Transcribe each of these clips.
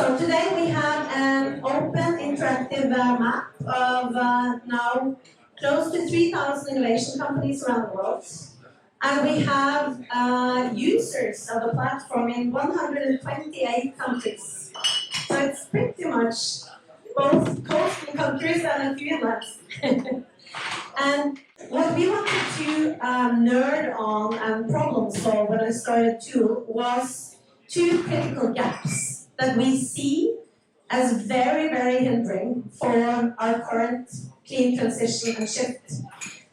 So today we have an open interactive map of now close to 3,000 innovation companies around the world. And we have users of the platform in 128 countries. So it's pretty much both coastal countries and a few inlands. And what we wanted to nerd on and problem solve when I started Tool was two critical gaps that we see as very, very hindering for our current clean transition and shift.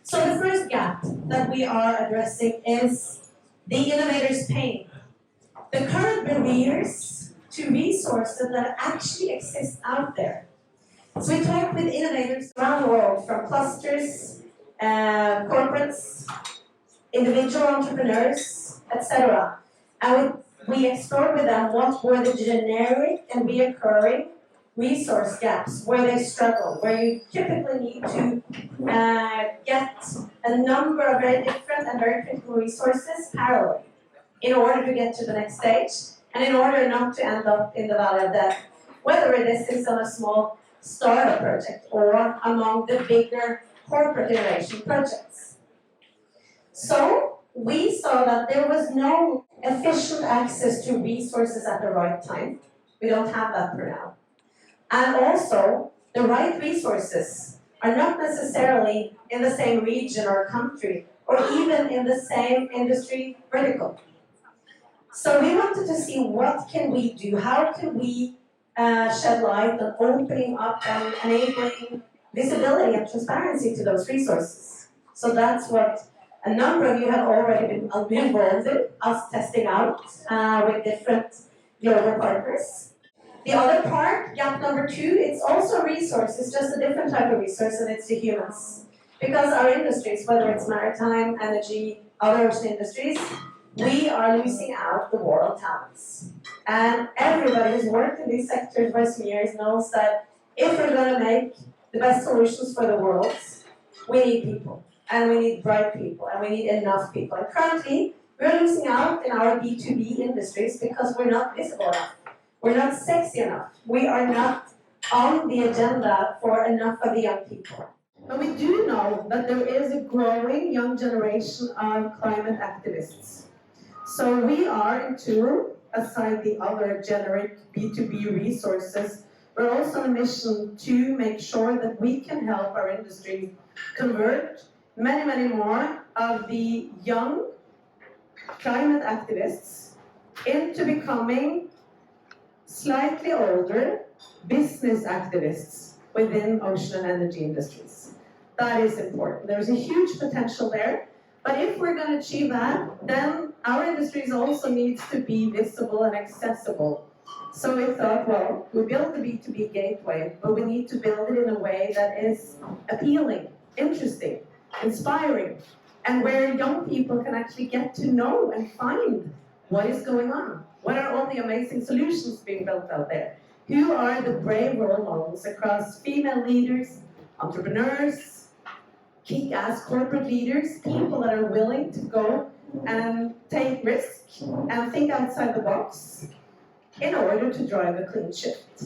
So the first gap that we are addressing is the innovator's pain. The current barriers to resources that actually exist out there. So we talk with innovators around the world, from clusters, corporates, individual entrepreneurs, etc. And we explored with them what were the generic and reoccurring resource gaps where they struggle, where you typically need to get a number of very different and very critical resources parallel in order to get to the next stage and in order not to end up in the valley of death, whether this is on a small startup project or among the bigger corporate innovation projects. So we saw that there was no efficient access to resources at the right time. We don't have that for now. And also, the right resources are not necessarily in the same region or country, or even in the same industry vertical. So we wanted to see what can we do, how can we shed light on opening up and enabling visibility and transparency to those resources. So that's what a number of you have already been involved in, us testing out with different global partners. The other part, gap number two, it's also a resource, it's just a different type of resource, and it's the humans. Because our industries, whether it's maritime, energy, other ocean industries, we are losing out the war on talents. And everybody who's worked in these sectors for some years knows that if we're going to make the best solutions for the world, we need people. And we need bright people, and we need enough people. And currently, we're losing out in our B2B industries because we're not visible enough. We're not sexy enough. We are not on the agenda for enough of the young people. But we do know that there is a growing young generation of climate activists. So we are in Tool, aside the other generic B2B resources, we're also on a mission to make sure that we can help our industry convert many, many more of the young climate activists into becoming slightly older business activists within ocean and energy industries. That is important. There's a huge potential there. But if we're going to achieve that, then our industries also needs to be visible and accessible. So we thought, well, we build the B2B gateway, but we need to build it in a way that is appealing, interesting, inspiring, and where young people can actually get to know and find what is going on. What are all the amazing solutions being built out there? Who are the brave role models across female leaders, entrepreneurs, kick-ass corporate leaders, people that are willing to go and take risks and think outside the box in order to drive a clean shift.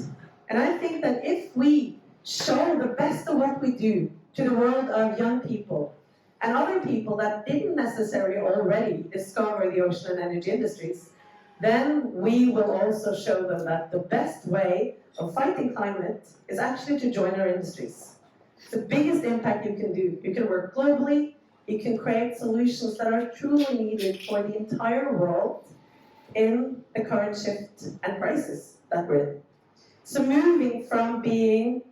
And I think that if we show the best of what we do to the world of young people and other people that didn't necessarily already discover the ocean and energy industries, then we will also show them that the best way of fighting climate is actually to join our industries. It's the biggest impact you can do. You can work globally, you can create solutions that are truly needed for the entire world in the current shift and crisis that we're in. So moving from being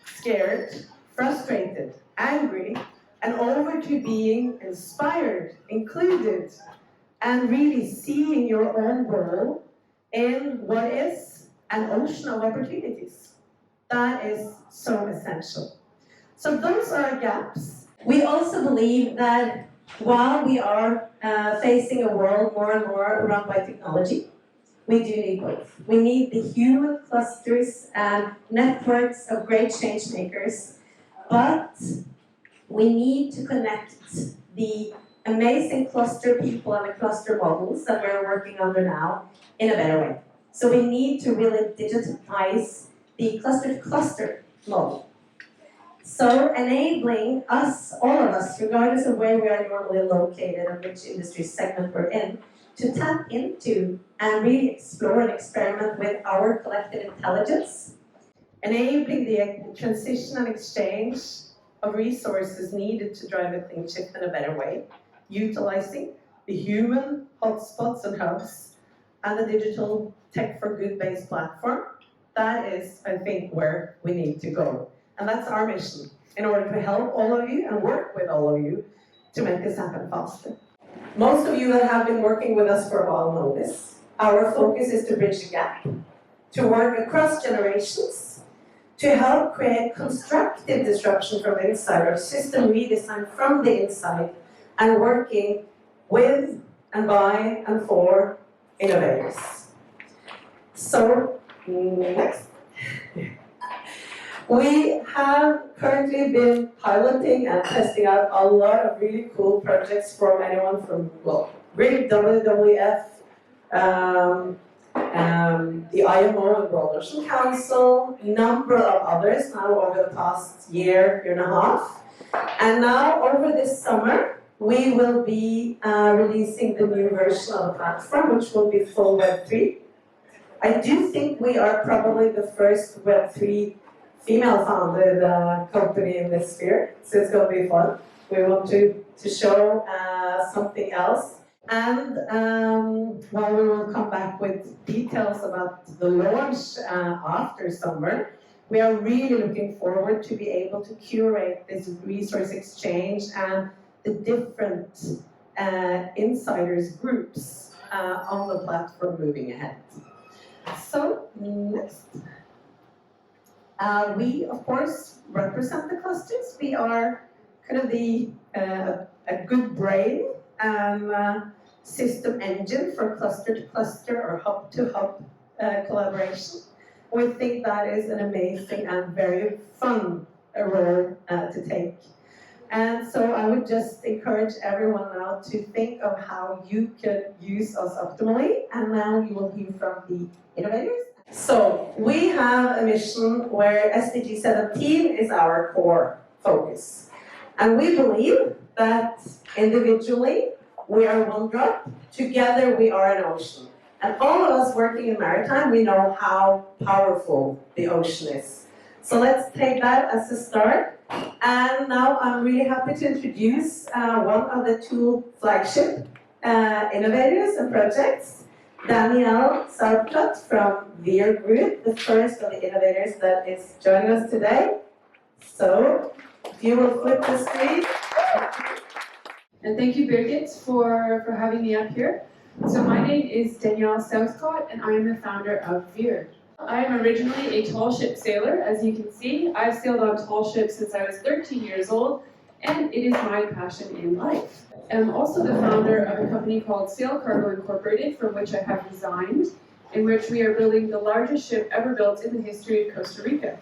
scared, frustrated, angry, and over to being inspired, included, and really seeing your own role in what is an ocean of opportunities. That is so essential. So those are our gaps. We also believe that while we are facing a world more and more run by technology, we do need both. We need the human clusters and networks of great change makers, but we need to connect the amazing cluster people and the cluster models that we're working under now in a better way. So we need to really digitize the cluster-to-cluster model. So enabling us, all of us, regardless of where we are normally located and which industry segment we're in, to tap into and really explore and experiment with our collective intelligence, enabling the transition and exchange of resources needed to drive a clean shift in a better way, utilizing the human hotspots and hubs and the digital tech for good-based platform. That is, I think, where we need to go. And that's our mission, in order to help all of you and work with all of you to make this happen faster. Most of you that have been working with us for a while know this. Our focus is to bridge the gap, to work across generations, to help create constructive disruption from the inside, or system redesign from the inside, and working with and by and for innovators. So, next. We have currently been piloting and testing out a lot of really cool projects from anyone from, well, Grid, WWF, the IMO and World Ocean Council, a number of others now over the past year and a half. And now over this summer, we will be releasing the new version of the platform, which will be full Web3. I do think we are probably the first Web3 female-founded company in this sphere, so it's going to be fun. We want to show something else. And while we will come back with details about the launch after summer, we are really looking forward to be able to curate this resource exchange and the different insiders groups on the platform moving ahead. So, next. We, of course, represent the clusters. We are kind of the a good brain and system engine for cluster-to-cluster or hub-to-hub collaboration. We think that is an amazing and very fun role to take. And so I would just encourage everyone now to think of how you could use us optimally. And now you will hear from the innovators. So we have a mission where SDG 17 is our core focus. And we believe that individually we are one drop, together we are an ocean. And all of us working in maritime, we know how powerful the ocean is. So let's take that as a start. And now I'm really happy to introduce one of the two flagship innovators and projects, Danielle Southcott from Veer Group, the first of the innovators that is joining us today. So, if you will flip the screen. And thank you, Birgit, for having me up here. So my name is Danielle Southcott, and I am the founder of Veer. I am originally a tall ship sailor, as you can see. I've sailed on tall ships since I was 13 years old, and it is my passion in life. I'm also the founder of a company called Sail Cargo Incorporated, from which I have resigned, in which we are building the largest ship ever built in the history of Costa Rica.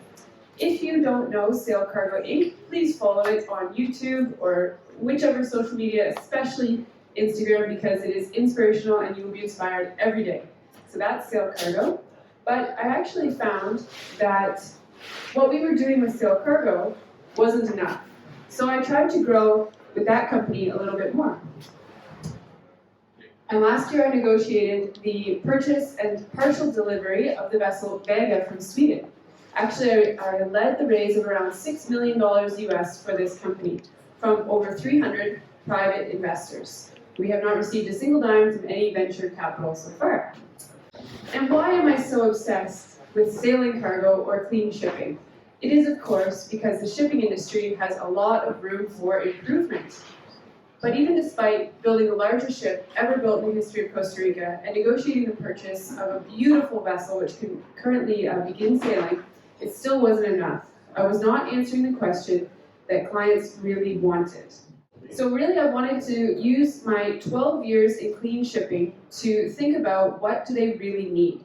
If you don't know Sail Cargo Inc., please follow it on YouTube or whichever social media, especially Instagram, because it is inspirational and you will be inspired every day. So that's Sail Cargo. But I actually found that what we were doing with Sail Cargo wasn't enough. So I tried to grow with that company a little bit more. And last year I negotiated the purchase and partial delivery of the vessel Vega from Sweden. Actually, I led the raise of around $6 million US for this company from over 300 private investors. We have not received a single dime from any venture capital so far. And why am I so obsessed with sailing cargo or clean shipping? It is, of course, because the shipping industry has a lot of room for improvement. But even despite building the largest ship ever built in the history of Costa Rica and negotiating the purchase of a beautiful vessel which can currently begin sailing, it still wasn't enough. I was not answering the question that clients really wanted. So really I wanted to use my 12 years in clean shipping to think about what do they really need.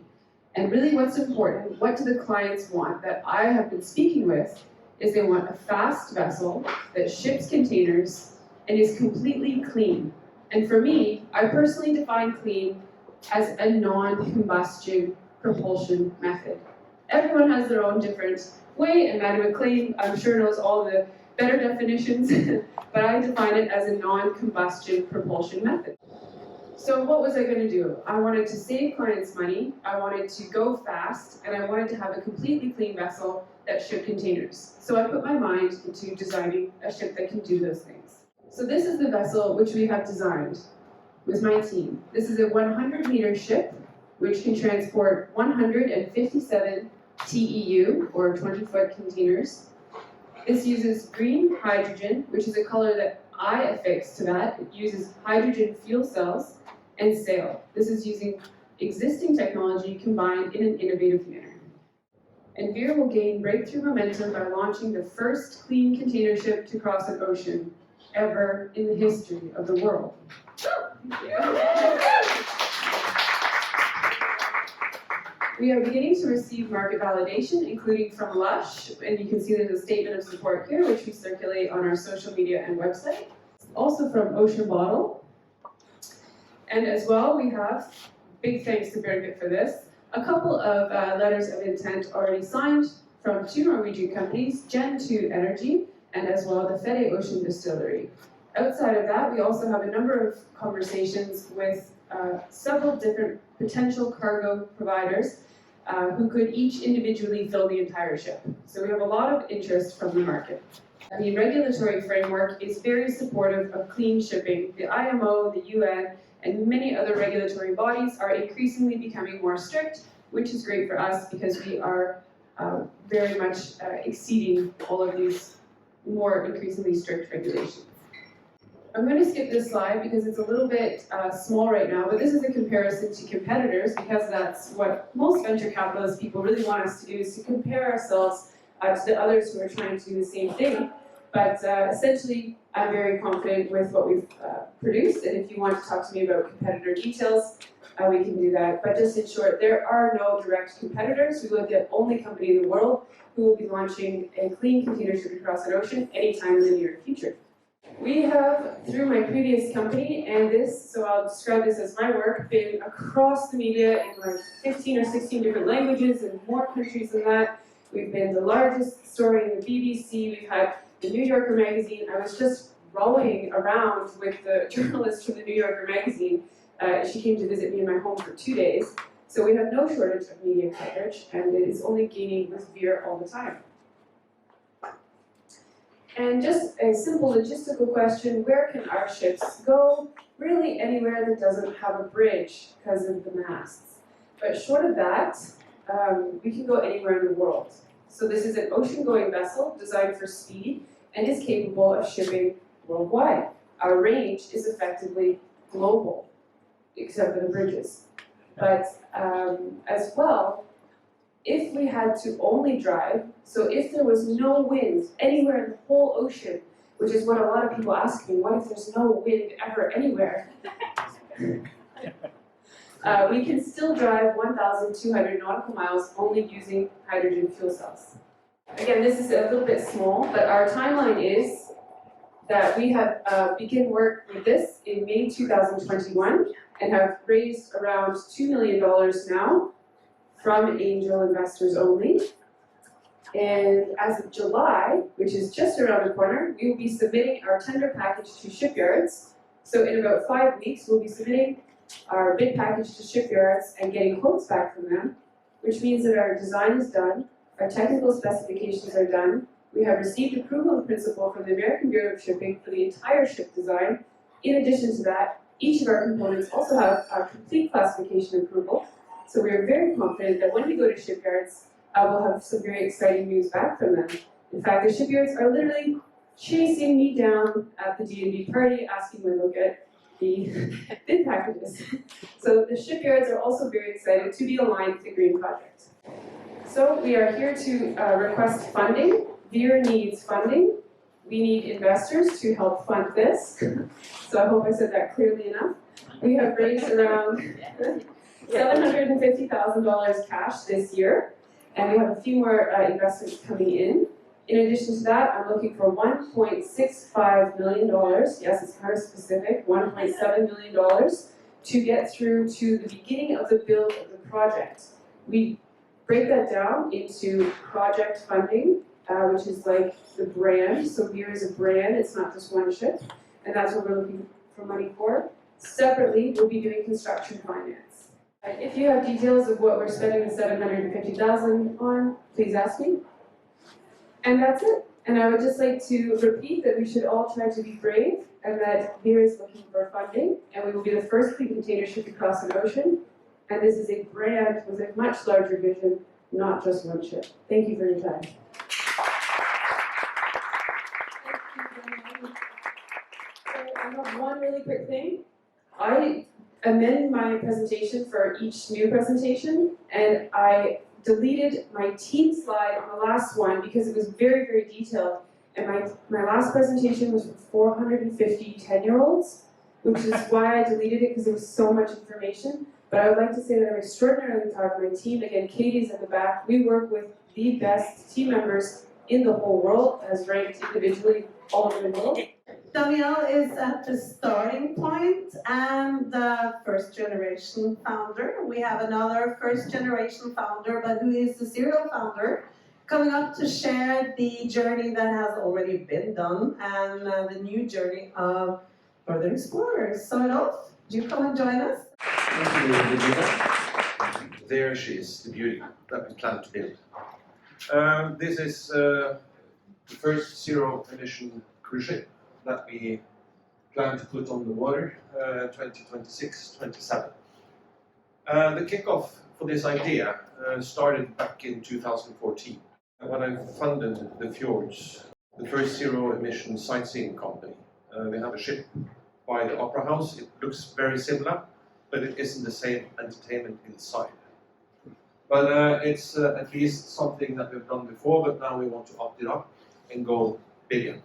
And really what's important, what do the clients want that I have been speaking with, is they want a fast vessel that ships containers and is completely clean. And for me, I personally define clean as a non-combustion propulsion method. Everyone has their own different way, and Madhad MacLaine, I'm sure, knows all the better definitions, but I define it as a non-combustion propulsion method. So what was I going to do? I wanted to save clients money, I wanted to go fast, and I wanted to have a completely clean vessel that shipped containers. So I put my mind into designing a ship that can do those things. So this is the vessel which we have designed with my team. This is a 100-meter ship which can transport 157 TEU, or 20-foot containers. This uses green hydrogen, which is a color that I affix to that. It uses hydrogen fuel cells and sail. This is using existing technology combined in an innovative manner. And Veer will gain breakthrough momentum by launching the first clean container ship to cross an ocean ever in the history of the world. We are beginning to receive market validation, including from Lush, and you can see there's a statement of support here, which we circulate on our social media and website. Also from Ocean Bottle. And as well, we have, big thanks to Bjørn for this, a couple of letters of intent already signed from 2 Norwegian companies, Gen 2 Energy, and as well the Ferry Ocean Distillery. Outside of that, we also have a number of conversations with several different potential cargo providers who could each individually fill the entire ship. So we have a lot of interest from the market. The regulatory framework is very supportive of clean shipping. The IMO, the UN, and many other regulatory bodies are increasingly becoming more strict, which is great for us because we are very much exceeding all of these more increasingly strict regulations. I'm going to skip this slide because it's a little bit small right now, but this is a comparison to competitors because that's what most venture capitalist people really want us to do, is to compare ourselves to the others who are trying to do the same thing. But essentially, I'm very confident with what we've produced, and if you want to talk to me about competitor details, we can do that. But just in short, there are no direct competitors. We are the only company in the world who will be launching a clean container ship across an ocean anytime in the near future. We have, through my previous company, and this, so I'll describe this as my work, been across the media in like 15 or 16 different languages and more countries than that. We've been the largest story in the BBC, we've had the New Yorker magazine. I was just rolling around with the journalist from the New Yorker magazine. She came to visit me in my home for 2 days. So we have no shortage of media coverage, and it is only gaining with Veer all the time. And just a simple logistical question, where can our ships go? Really anywhere that doesn't have a bridge because of the masts. But short of that, we can go anywhere in the world. So this is an ocean-going vessel designed for speed and is capable of shipping worldwide. Our range is effectively global, except for the bridges. But as well, if we had to only drive, so if there was no wind anywhere in the whole ocean, which is what a lot of people ask me, what if there's no wind ever anywhere? We can still drive 1,200 nautical miles only using hydrogen fuel cells. Again, this is a little bit small, but our timeline is that we have begin work with this in May 2021 and have raised around $2 million now from angel investors only. And as of July, which is just around the corner, we will be submitting our tender package to shipyards. So in about 5 weeks, we'll be submitting our bid package to shipyards and getting quotes back from them, which means that our design is done, our technical specifications are done, we have received approval in principle from the American Bureau of Shipping for the entire ship design. In addition to that, each of our components also have a complete classification approval. So we are very confident that when we go to shipyards, we'll have some very exciting news back from them. In fact, the shipyards are literally chasing me down at the D&D party, asking when they'll get the bid packages. So the shipyards are also very excited to be aligned with the Green Project. So we are here to request funding. Veer needs funding. We need investors to help fund this. So I hope I said that clearly enough. We have raised around $750,000 cash this year, and we have a few more investments coming in. In addition to that, I'm looking for $1.65 million, yes, it's kind of specific, $1.7 million, to get through to the beginning of the build of the project. We break that down into project funding, which is like the brand. So Veer is a brand, it's not just one ship, and that's what we're looking for money for. Separately, we'll be doing construction finance. If you have details of what we're spending the $750,000 on, please ask me. And that's it. And I would just like to repeat that we should all try to be brave, and that Veer is looking for funding, and we will be the first clean container ship to cross an ocean. And this is a brand with a much larger vision, not just one ship. Thank you for your time. So I have one really quick thing. I amend my presentation for each new presentation, and I deleted my team slide on the last one because it was very, very detailed. And my last presentation was for 450 10-year-olds, which is why I deleted it, because there was so much information. But I would like to say that I'm extraordinarily proud of my team. Again, Katie's at the back. We work with the best team members in the whole world, as ranked individually all over the world. Danielle is at the starting point and the first generation founder. We have another first generation founder, but who is the serial founder, coming up to share the journey that has already been done and the new journey of further explorers. So Rolf, do you come and join us? Thank you, Regina. There she is, the beauty that we plan to build. This is the first zero-emission cruise ship that we plan to put on the water 2026-27. The kickoff for this idea started back in 2014 when I funded the Fjords, the first zero-emission sightseeing company. We have a ship by the Opera House. It looks very similar, but it isn't the same entertainment inside. But it's at least something that we've done before, but now we want to opt it up and go bigger.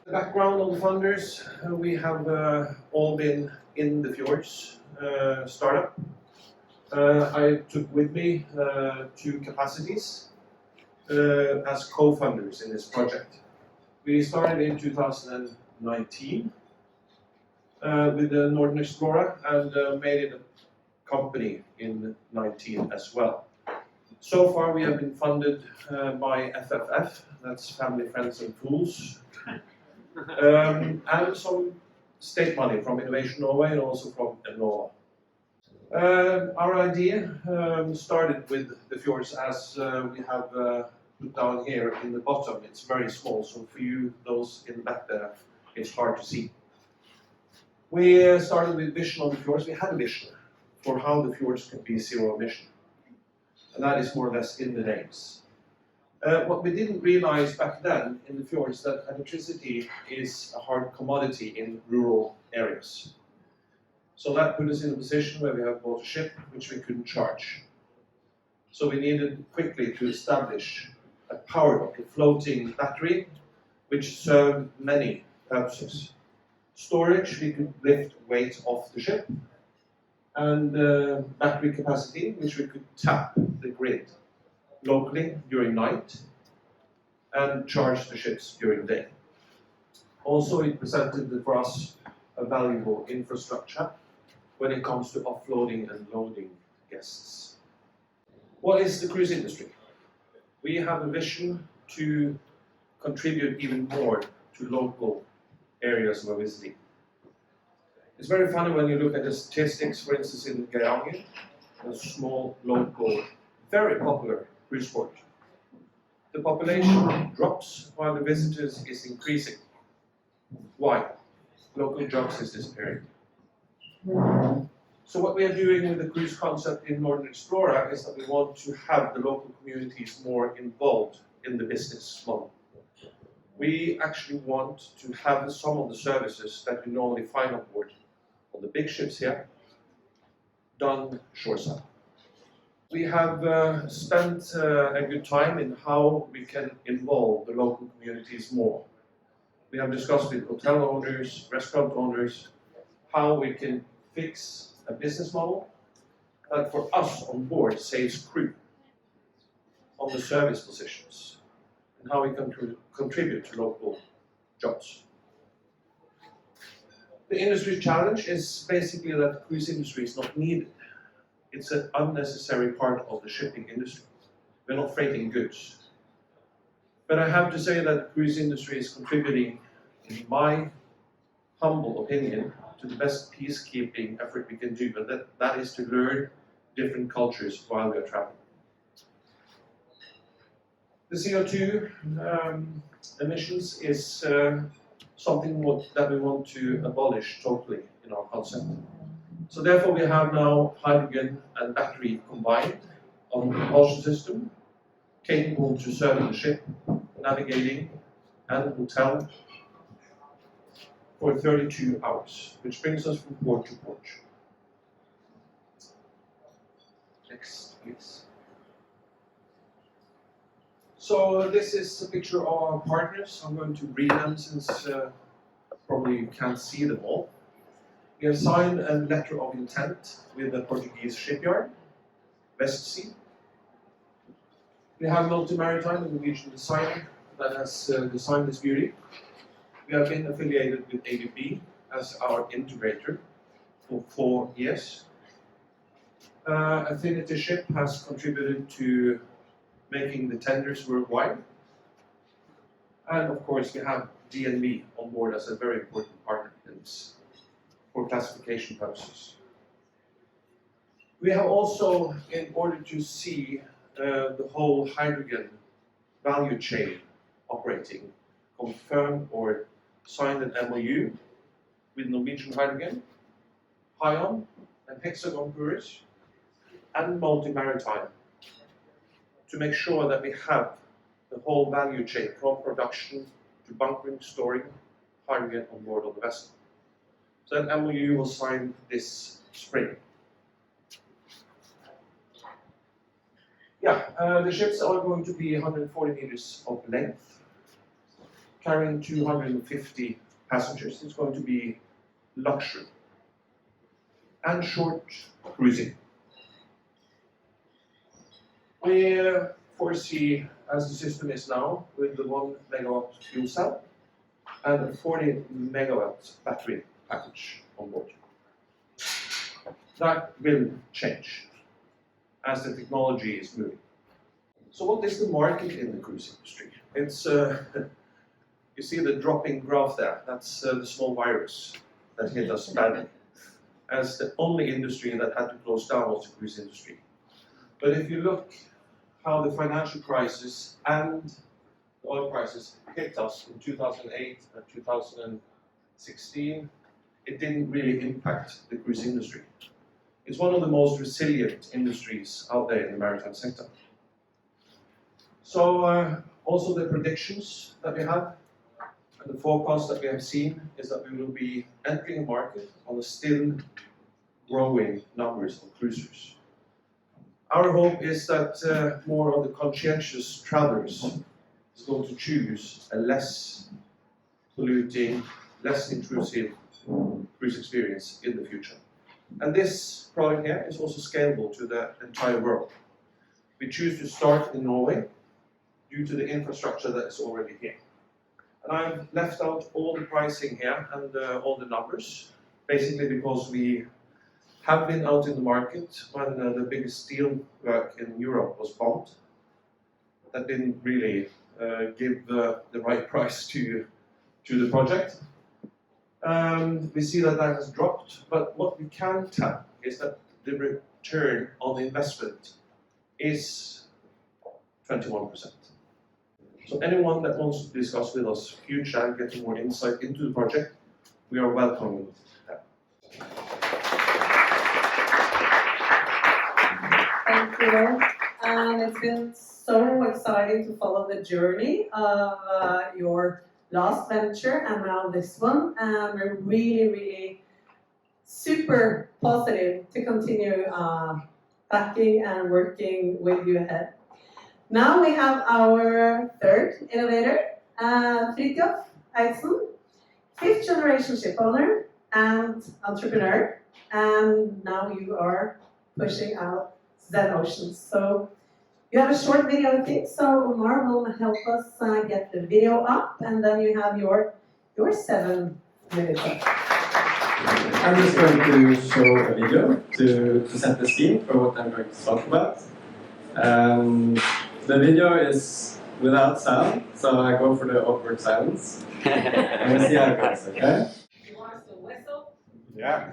The background on the funders, we have all been in the Fjords startup. I took with me 2 capacities as co-funders in this project. We started in 2019 with the Northern Explorer and made it a company in 19 as well. So far we have been funded by FFF, that's Family, Friends and Fools, and some state money from Innovation Norway and also from Enova. Our idea started with the fjords as we have put down here in the bottom. It's very small, so for you, those in the back there, it's hard to see. We started with vision on the fjords. We had a vision for how the fjords could be zero emission. And that is more or less in the names. What we didn't realize back then in the fjords that electricity is a hard commodity in rural areas. So that put us in a position where we have bought a ship which we couldn't charge. So we needed quickly to establish a power dock, a floating battery, which served many purposes. Storage, we could lift weight off the ship, and battery capacity, which we could tap the grid locally during night and charge the ships during day. Also, it presented for us a valuable infrastructure when it comes to offloading and loading guests. What is the cruise industry? We have a vision to contribute even more to local areas we're visiting. It's very funny when you look at the statistics, for instance, in Geiranger, a small, local, very popular cruise port. The population drops while the visitors is increasing. Why? Local jobs is disappearing. So what we are doing with the cruise concept in Northern Explorer is that we want to have the local communities more involved in the business model. We actually want to have some of the services that you normally find on board on the big ships here, done shoreside. We have spent a good time in how we can involve the local communities more. We have discussed with hotel owners, restaurant owners, how we can fix a business model that for us on board saves crew on the service positions, and how we can contribute to local jobs. The industry challenge is basically that the cruise industry is not needed. It's an unnecessary part of the shipping industry. We're not freighting goods. But I have to say that the cruise industry is contributing, in my humble opinion, to the best peacekeeping effort we can do, but that is to learn different cultures while we are traveling. The CO2 emissions is something that we want to abolish totally in our concept. So therefore we have now hydrogen and battery combined on the propulsion system, capable to serving the ship, navigating and hotel for 32 hours, which brings us from port to port. Next, please. So this is a picture of our partners. I'm going to read them since probably you can't see them all. We have signed a letter of intent with the Portuguese shipyard, Westsea. We have Maritime, a Norwegian designer that has designed this beauty. We have been affiliated with ABB as our integrator for 4 years. Affinity Ship has contributed to making the tenders worldwide. And of course we have DNV on board as a very important partner in this for classification purposes. We have also, in order to see the whole hydrogen value chain operating, confirmed or signed an MOU with Norwegian Hydrogen, Hion and Hexagon Brewers, and Maritime to make sure that we have the whole value chain from production to bunkering, storing hydrogen on board of the vessel. So that MOU was signed this spring. Yeah, the ships are going to be 140 meters of length, carrying 250 passengers. It's going to be luxury and short cruising. We foresee, as the system is now, with the 1 megawatt fuel cell and a 40 megawatt battery package on board. That will change as the technology is moving. So what is the market in the cruise industry? It's, you see the dropping graph there, that's the small virus that hit us badly. As the only industry that had to close down was the cruise industry. But if you look how the financial crisis and the oil prices hit us in 2008 and 2016, it didn't really impact the cruise industry. It's one of the most resilient industries out there in the maritime sector. So also the predictions that we have and the forecast that we have seen is that we will be entering a market on a still growing numbers of cruisers. Our hope is that more of the conscientious travelers is going to choose a less polluting, less intrusive cruise experience in the future. And this product here is also scalable to the entire world. We choose to start in Norway due to the infrastructure that is already here. And I've left out all the pricing here and all the numbers, basically because we have been out in the market when the biggest steel work in Europe was bombed. That didn't really give the right price to the project. We see that that has dropped, but what we can tell is that the return on the investment is 21%. So anyone that wants to discuss with us future and get more insight into the project, we are welcoming them. Thank you. And it's been so exciting to follow the journey of your last venture and now this one. And we're really, really super positive to continue backing and working with you ahead. Now we have our third innovator, Fridtjof Eitzen, 5th generation ship owner and entrepreneur. And now you are pushing out ZEN Oceans. So you have a short video clip, so Omar will help us get the video up, and then you have your 7 minutes up. I'm just going to show a video to set the scene for what I'm going to talk about. The video is without sound, so I go for the awkward silence. And we'll see how it goes, okay? You want us to whistle? Yeah.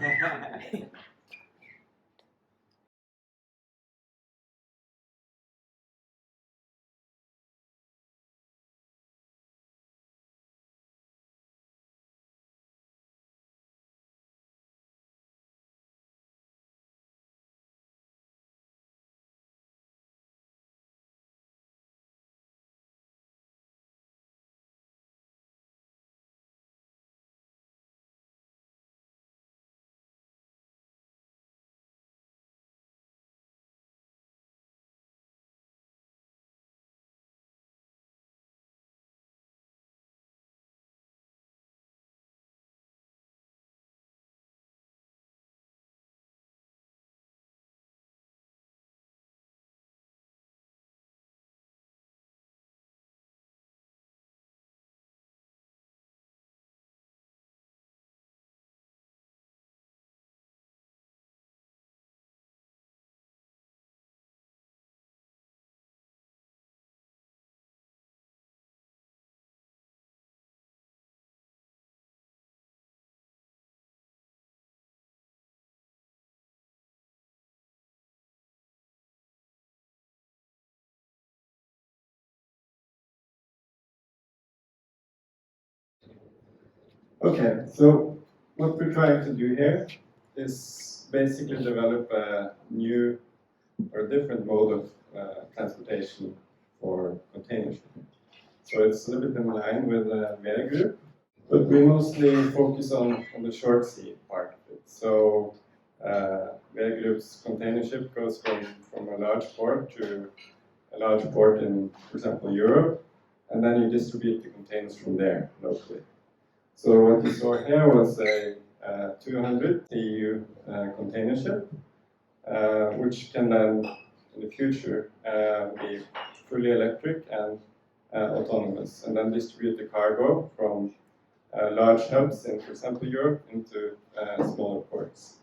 Okay, so what we're trying to do here is basically develop a new or different mode of transportation for container shipping. So it's a little bit in line with the Veer Group, but we mostly focus on the short sea part of it. So Veer Group's container ship goes from a large port to a large port in, for example, Europe, and then you distribute the containers from there locally. So what you saw here was a 200 TEU container ship, which can then, in the future, be fully electric and autonomous, and then distribute the cargo from large hubs in, for example, Europe into smaller ports.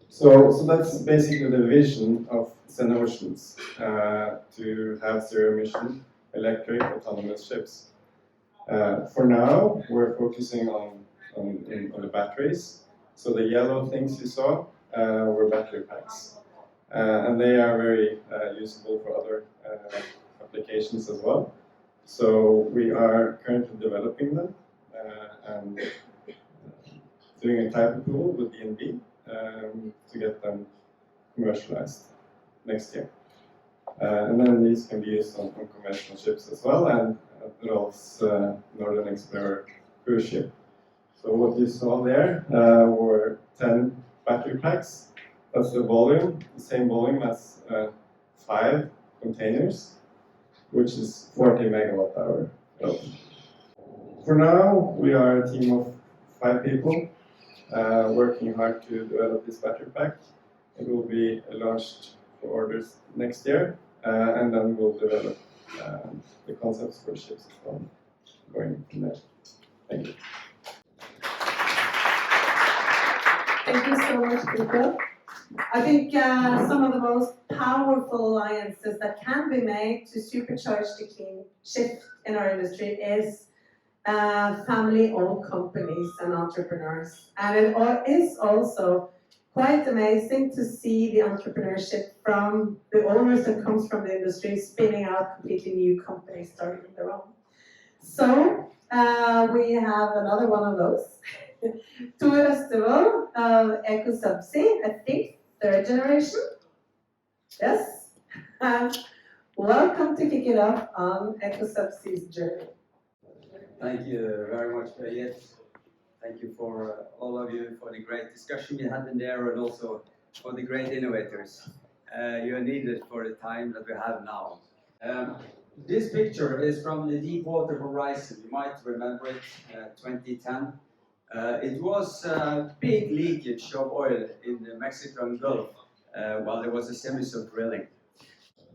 So that's basically the vision of ZEN Oceans, to have zero-emission, electric, autonomous ships. For now, we're focusing on the batteries. So the yellow things you saw were battery packs. And they are very useful for other applications as well. So we are currently developing them and doing a type approval with DNV to get them commercialized next year. And then these can be used on conventional ships as well, and Rolf's Northern Explorer cruise ship. So what you saw there were 10 battery packs. That's the volume, the same volume as 5 containers, which is 40 megawatt hour. For now, we are a team of 5 people working hard to develop this battery pack. It will be launched for orders next year, and then we'll develop the concepts for ships as well, going from there. Thank you. Thank you so much, Fridtjof. I think some of the most powerful alliances that can be made to supercharge the clean shift in our industry is family-owned companies and entrepreneurs. And it is also quite amazing to see the entrepreneurship from the owners that comes from the industry spinning out completely new companies starting their own. So we have another one of those. Tor Østervoll of ECOsubsea, I think 3rd generation. Yes. Welcome to kick it off on ECOsubsea's journey. Thank you very much, Bjørn. Thank you for all of you for the great discussion we had in there, and also for the great innovators. You are needed for the time that we have now. This picture is from the Deepwater Horizon. You might remember it, 2010. It was a big leakage of oil in the Mexican Gulf while there was a semi-sub drilling.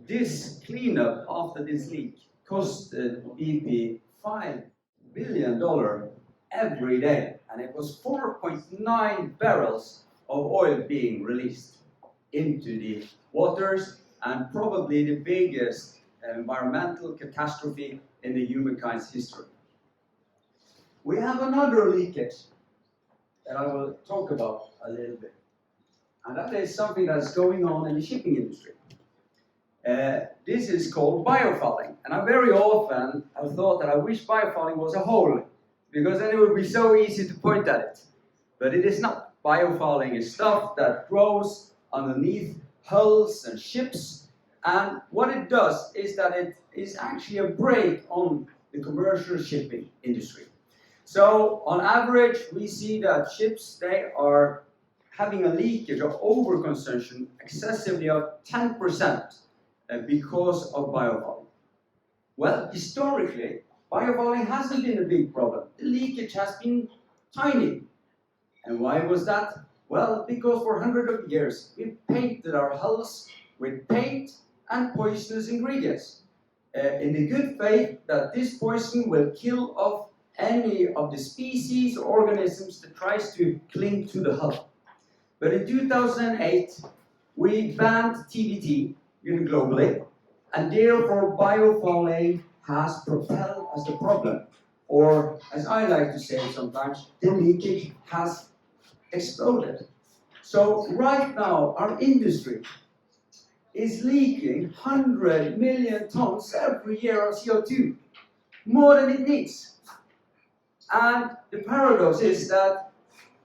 This cleanup after this leak cost BP $5 billion every day, and it was 4.9 barrels of oil being released into the waters, and probably the biggest environmental catastrophe in the humankind's history. We have another leakage that I will talk about a little bit, and that is something that's going on in the shipping industry. This is called biofouling, and I very often have thought that I wish biofouling was a hole, because then it would be so easy to point at it. But it is not. Biofouling is stuff that grows underneath hulls and ships, and what it does is that it is actually a brake on the commercial shipping industry. So on average, we see that ships, they are having a leakage or overconsumption excessively of 10% because of biofouling. Well, historically, biofouling hasn't been a big problem. The leakage has been tiny. And why was that? Well, because for hundreds of years, we painted our hulls with paint and poisonous ingredients, in the good faith that this poison will kill off any of the species or organisms that tries to cling to the hull. But in 2008, we banned TBT globally, and therefore biofouling has propelled as the problem, or as I like to say sometimes, the leakage has exploded. So right now, our industry is leaking 100 million tons every year of CO2, more than it needs. And the paradox is that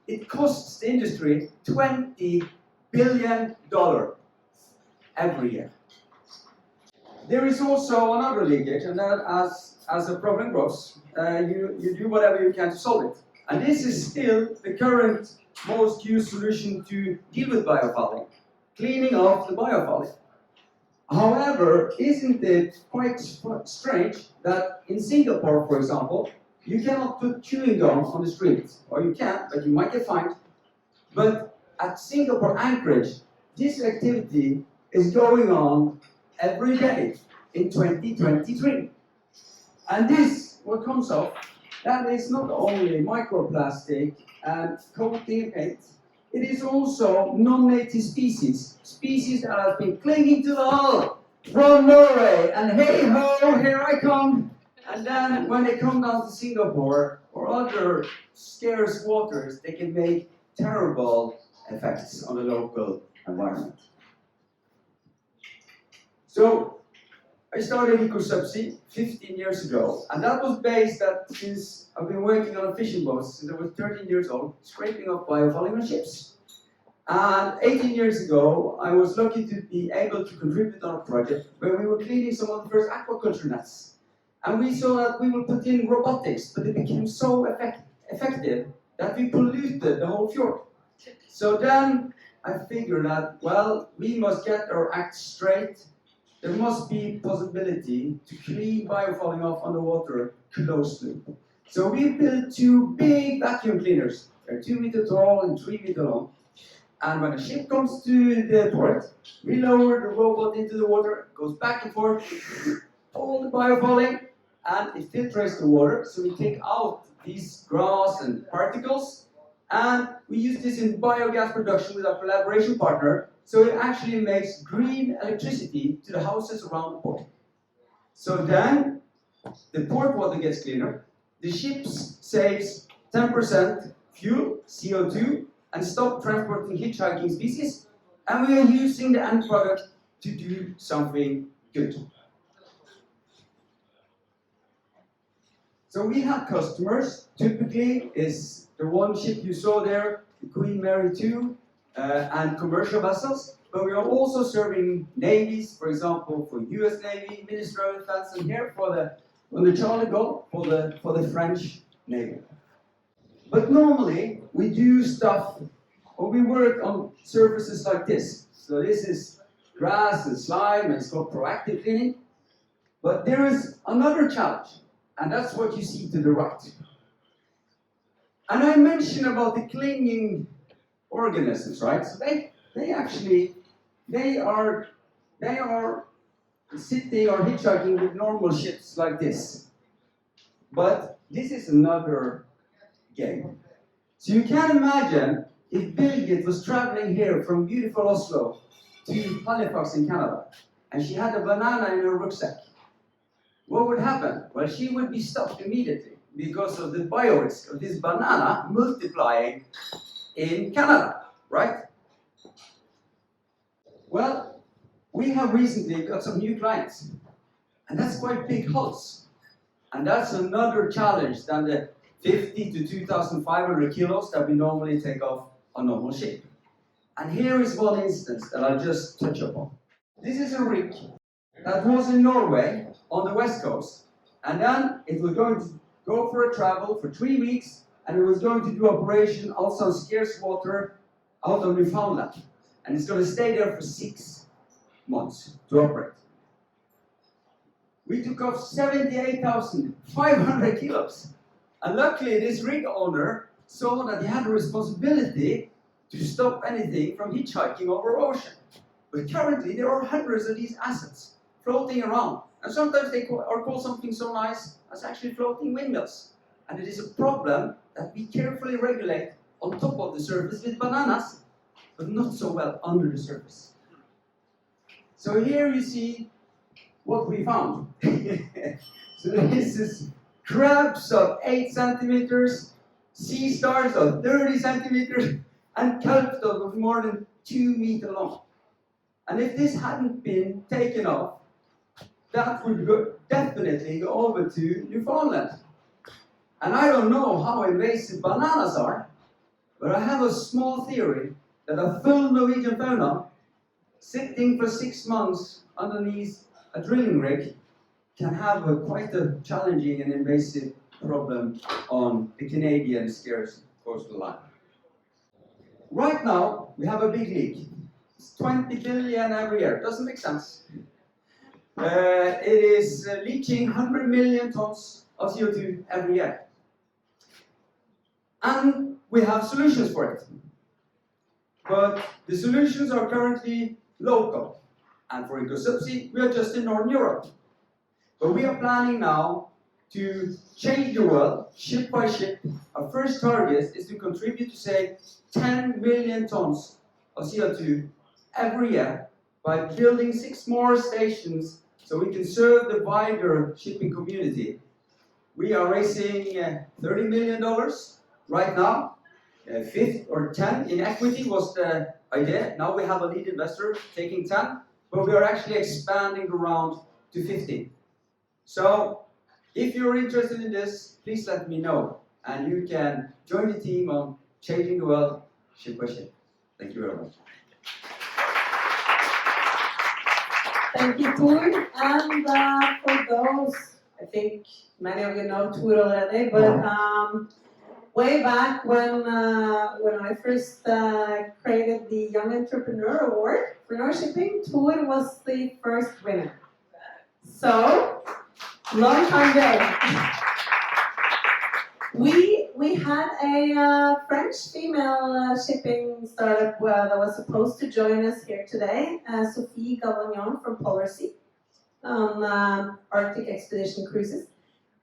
it costs the industry $20 billion every year. There is also another leakage, and that as a problem grows, you do whatever you can to solve it. And this is still the current most used solution to deal with biofouling, cleaning off the biofouling. However, isn't it quite strange that in Singapore, for example, you cannot put chewing gum on the street, or you can, but you might get fined. But at Singapore Anchorage, this activity is going on every day in 2023. And this, what comes off, that is not only microplastic and coating paint, it is also non-native species that have been clinging to the hull from Norway, and hey ho, here I come. And then when they come down to Singapore or other scarce waters, they can make terrible effects on the local environment. So I started ECOsubsea 15 years ago, and that was based that since I've been working on a fishing boat since I was 13 years old, scraping up biofouling on ships. And 18 years ago, I was lucky to be able to contribute on a project where we were cleaning some of the first aquaculture nets. And we saw that we would put in robotics, but it became so effective that we polluted the whole fjord. So then I figured that, well, we must get our act straight. There must be possibility to clean biofouling off underwater close loop. So we built two big vacuum cleaners. They're 2 meters tall and 3 meters long. And when a ship comes to the port, we lower the robot into the water, goes back and forth, all the biofouling, and it filtrates the water. So we take out these grass and particles, and we use this in biogas production with our collaboration partner. So it actually makes green electricity to the houses around the port. So then the port water gets cleaner, the ships saves 10% fuel, CO2, and stop transporting hitchhiking species, and we are using the end product to do something good. So we have customers, typically is the one ship you saw there, the Queen Mary 2, and commercial vessels, but we are also serving navies, for example, for US Navy, Ministry of Defense, and here on the Charlie Gulf for the French Navy. But normally we do stuff, or we work on surfaces like this. So this is grass and slime, and it's called proactive cleaning. But there is another challenge, and that's what you see to the right. And I mentioned about the clinging organisms, right? So they are sitting or hitchhiking with normal ships like this. But this is another game. So you can imagine if Birgit was traveling here from beautiful Oslo to Halifax in Canada, and she had a banana in her rucksack. What would happen? Well, she would be stopped immediately because of the biorisk of this banana multiplying in Canada, right? Well, we have recently got some new clients, and that's quite big hulls. And that's another challenge than the 50 to 2,500 kilos that we normally take off a normal ship. And here is one instance that I'll just touch upon. This is a rig that was in Norway on the west coast, and then it was going to go for a travel for 3 weeks, and it was going to do operation also on scarce water out of Newfoundland. And it's going to stay there for 6 months to operate. We took off 78,500 kilos. And luckily this rig owner saw that he had a responsibility to stop anything from hitchhiking over ocean. But currently there are hundreds of these assets floating around. And sometimes they are called something so nice as actually floating windmills. And it is a problem that we carefully regulate on top of the surface with bananas, but not so well under the surface. So here you see what we found. So this is crabs of 8 centimeters, sea stars of 30 centimeters, and kelp of more than 2 meters long. And if this hadn't been taken off, that would definitely go over to Newfoundland. And I don't know how invasive bananas are, but I have a small theory that a full Norwegian fauna sitting for 6 months underneath a drilling rig can have quite a challenging and invasive problem on the Canadian scarce coastal line. Right now, we have a big leak. It's 20 billion every year. Doesn't make sense. It is leaching 100 million tons of CO2 every year. And we have solutions for it. But the solutions are currently local. And for ECOsubsea, we are just in Northern Europe. But we are planning now to change the world, ship by ship. Our first target is to contribute to save 10 million tons of CO2 every year by building 6 more stations so we can serve the wider shipping community. We are raising $30 million right now. 5 or 10 in equity was the idea. Now we have a lead investor taking 10, but we are actually expanding the round to 50. So if you're interested in this, please let me know, and you can join the team on changing the world ship by ship. Thank you very much. Thank you, Tor. And for those, I think many of you know Tor already, but way back when I first created the Young Entrepreneur Award for North Shipping, Tor was the first winner. So, long time ago. We had a French female shipping startup that was supposed to join us here today, Sophie Gavagnon from Polar Sea on Arctic Expedition Cruises.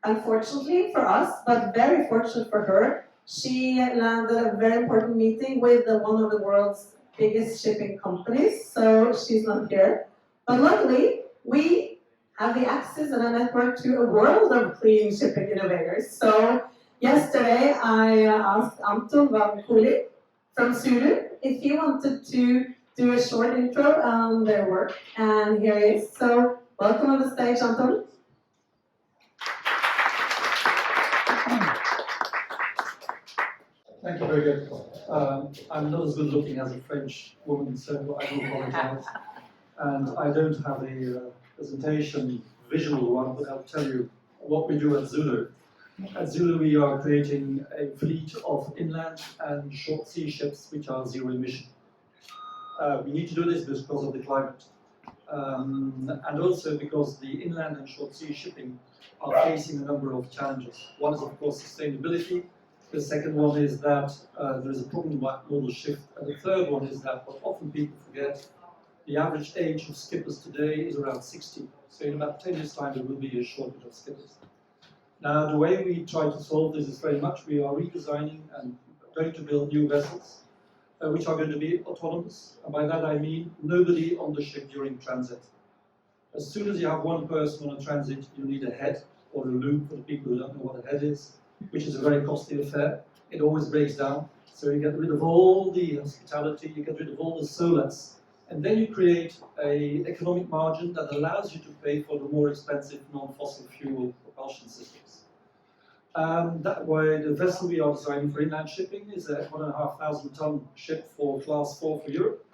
Unfortunately for us, but very fortunate for her, she landed a very important meeting with one of the world's biggest shipping companies, so she's not here. But luckily, we have the access and a network to a world of clean shipping innovators. So yesterday, I asked Anton Vankuli from Zulu if he wanted to do a short intro on their work, and here he is. So welcome on the stage, Anton. Thank you, very good. I'm not as good looking as a French woman, so I do apologize. And I don't have a presentation visual one, but I'll tell you what we do at Zulu. At Zulu, we are creating a fleet of inland and short sea ships which are zero emission. We need to do this because of the climate. And also because the inland and short sea shipping are facing a number of challenges. One is, of course, sustainability. The second one is that there is a problem with modal shift. And the third one is that what often people forget, the average age of skippers today is around 60. So in about 10 years' time, there will be a shortage of skippers. Now, the way we try to solve this is very much we are redesigning and going to build new vessels, which are going to be autonomous. And by that I mean nobody on the ship during transit. As soon as you have one person on a transit, you need a head or a loop for the people who don't know what a head is, which is a very costly affair. It always breaks down. So you get rid of all the hospitality, you get rid of all the solars, and then you create an economic margin that allows you to pay for the more expensive non-fossil fuel propulsion systems. That way, the vessel we are designing for inland shipping is a 1,500 ton ship for class 4 for Europe,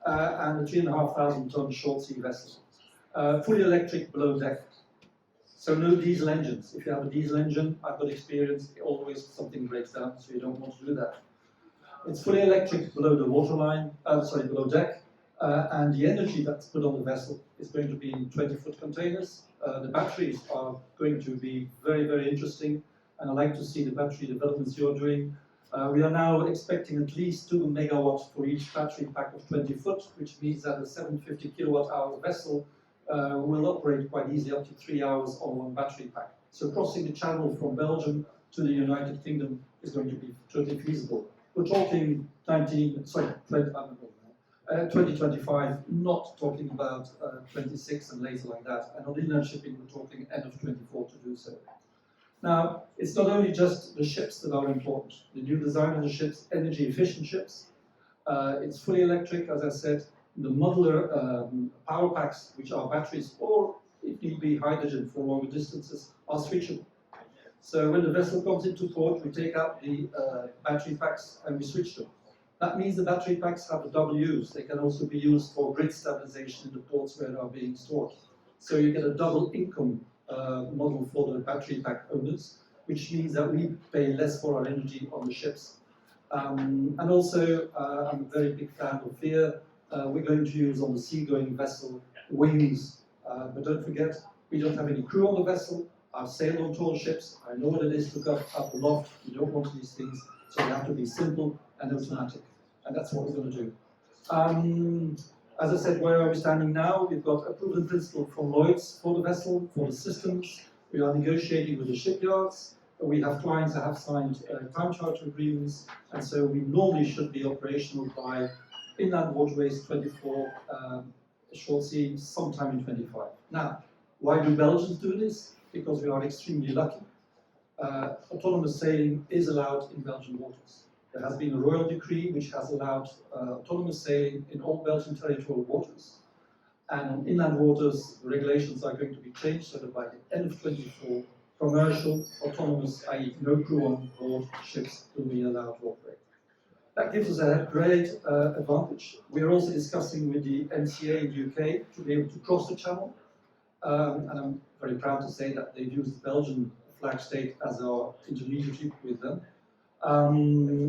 and a 3,500 ton short sea vessel. Fully electric below deck. So no diesel engines. If you have a diesel engine, I've got experience, always something breaks down, so you don't want to do that. It's fully electric below the waterline, below deck, and the energy that's put on the vessel is going to be in 20-foot containers. The batteries are going to be very, very interesting, and I like to see the battery developments you're doing. We are now expecting at least 2 megawatts for each battery pack of 20 foot, which means that a 750 kilowatt hour vessel will operate quite easily up to 3 hours on one battery pack. So crossing the channel from Belgium to the United Kingdom is going to be totally feasible. We're talking 2025, not talking about 26 and later like that. And on inland shipping, we're talking end of 24 to do so. Now, it's not only just the ships that are important. The new design of the ships, energy efficient ships. It's fully electric, as I said. The modular power packs, which are batteries or, if need be, hydrogen for longer distances, are switchable. So when the vessel comes into port, we take out the battery packs and we switch them. That means the battery packs have a double use. They can also be used for grid stabilization in the ports where they are being stored. So you get a double income model for the battery pack owners, which means that we pay less for our energy on the ships. And also, I'm a very big fan of Veer. We're going to use on the seagoing vessel wings. But don't forget, we don't have any crew on the vessel. I've sailed on tall ships. I know what it is to go up aloft. You don't want these things. So they have to be simple and automatic. And that's what we're going to do. As I said, where are we standing now? We've got a proven principle from Lloyd's for the vessel, for the systems. We are negotiating with the shipyards. We have clients that have signed time charter agreements. And so we normally should be operational by inland waterways 24, short sea sometime in 25. Now, why do Belgians do this? Because we are extremely lucky. Autonomous sailing is allowed in Belgian waters. There has been a royal decree which has allowed autonomous sailing in all Belgian territorial waters. And on inland waters, the regulations are going to be changed so that by the end of 24, commercial, autonomous, i.e. no crew on board ships will be allowed to operate. That gives us a great advantage. We are also discussing with the MCA in the UK to be able to cross the channel. And I'm very proud to say that they've used the Belgian flag state as our intermediary with them.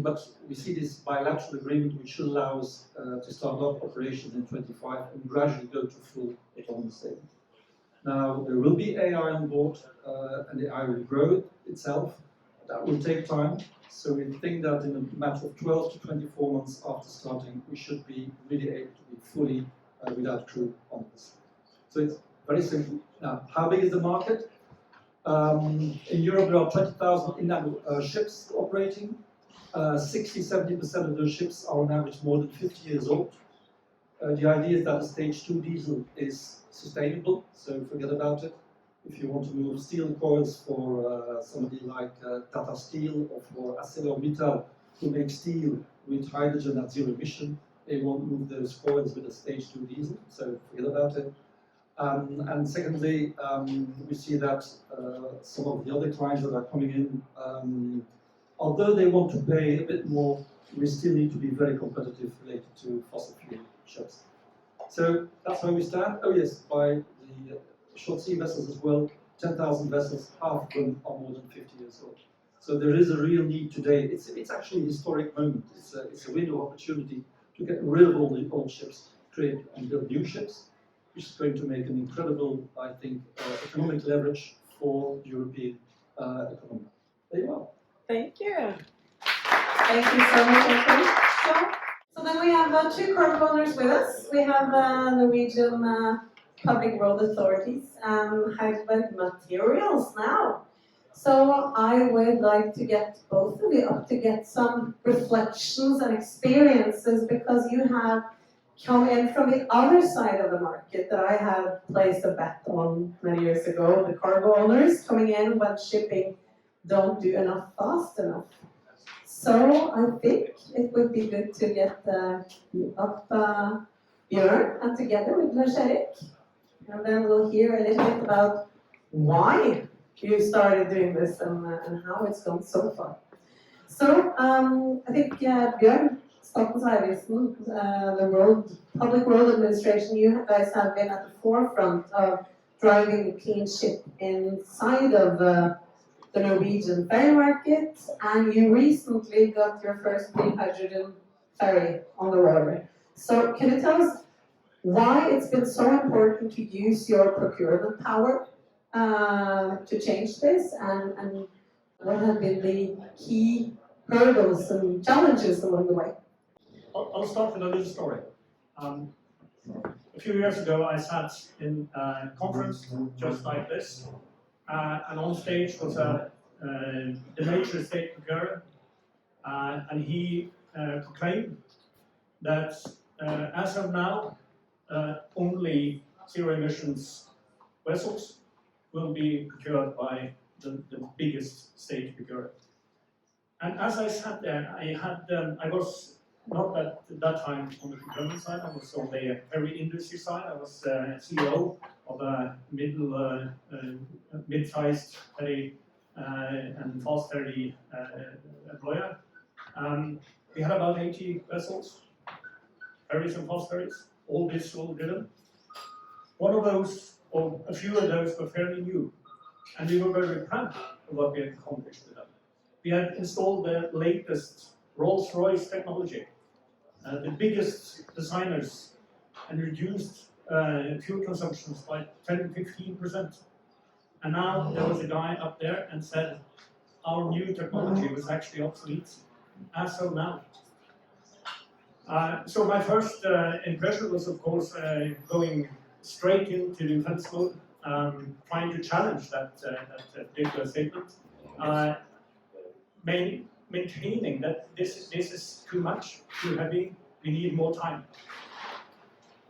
But we see this bilateral agreement which should allow us to start up operations in 25 and gradually go to full autonomous sailing. Now, there will be AI on board and the AI will grow itself. That will take time. So we think that in a matter of 12 to 24 months after starting, we should be really able to be fully without crew on this. So it's very simple. Now, how big is the market? In Europe, there are 20,000 inland ships operating. 60–70% of those ships are on average more than 50 years old. The idea is that the stage 2 diesel is sustainable, so forget about it. If you want to move steel coils for somebody like Tata Steel or for ArcelorMittal to make steel with hydrogen at zero emission, they won't move those coils with a stage 2 diesel, so forget about it. And secondly, we see that some of the other clients that are coming in, although they want to pay a bit more, we still need to be very competitive related to fossil fuel ships. So that's where we stand. Oh yes, by the short sea vessels as well, 10,000 vessels, half of them are more than 50 years old. So there is a real need today. It's actually a historic moment. It's a window of opportunity to get rid of all the old ships, create and build new ships, which is going to make an incredible, I think, economic leverage for the European economy. There you are. Thank you. Thank you so much. So then we have 2 cargo owners with us. We have Norwegian Public Road Authorities and Heidelberg Materials now. So I would like to get both of you up to get some reflections and experiences, because you have come in from the other side of the market that I have placed a bet on many years ago, the cargo owners coming in when shipping don't do enough fast enough. So I think it would be good to get you up, Bjørn, and together with Lars Erik, and then we'll hear a little bit about why you started doing this and how it's gone so far. So I think Bjørn, Statens Vegvesen, the public road administration, you guys have been at the forefront of driving the clean ship inside of the Norwegian ferry market, and you recently got your first green hydrogen ferry on the water. So can you tell us why it's been so important to use your procurement power to change this, and what have been the key hurdles and challenges along the way? I'll start with a little story. A few years ago, I sat in a conference just like this, and on stage was the major state procurer, and he proclaimed that as of now, only zero emissions vessels will be procured by the biggest state procurer. And as I sat there, I was not at that time on the procurement side, I was on the ferry industry side. I was CEO of a mid-sized ferry and fast ferry employer. We had about 80 vessels, ferries and fast ferries, all digital driven. One of those, or a few of those, were fairly new, and we were very proud of what we had accomplished with them. We had installed the latest Rolls-Royce technology, the biggest designers, and reduced fuel consumptions by 10-15%. And now there was a guy up there and said our new technology was actually obsolete as of now. So my first impression was, of course, going straight into the defense mode, trying to challenge that particular statement, maintaining that this is too much, too heavy, we need more time.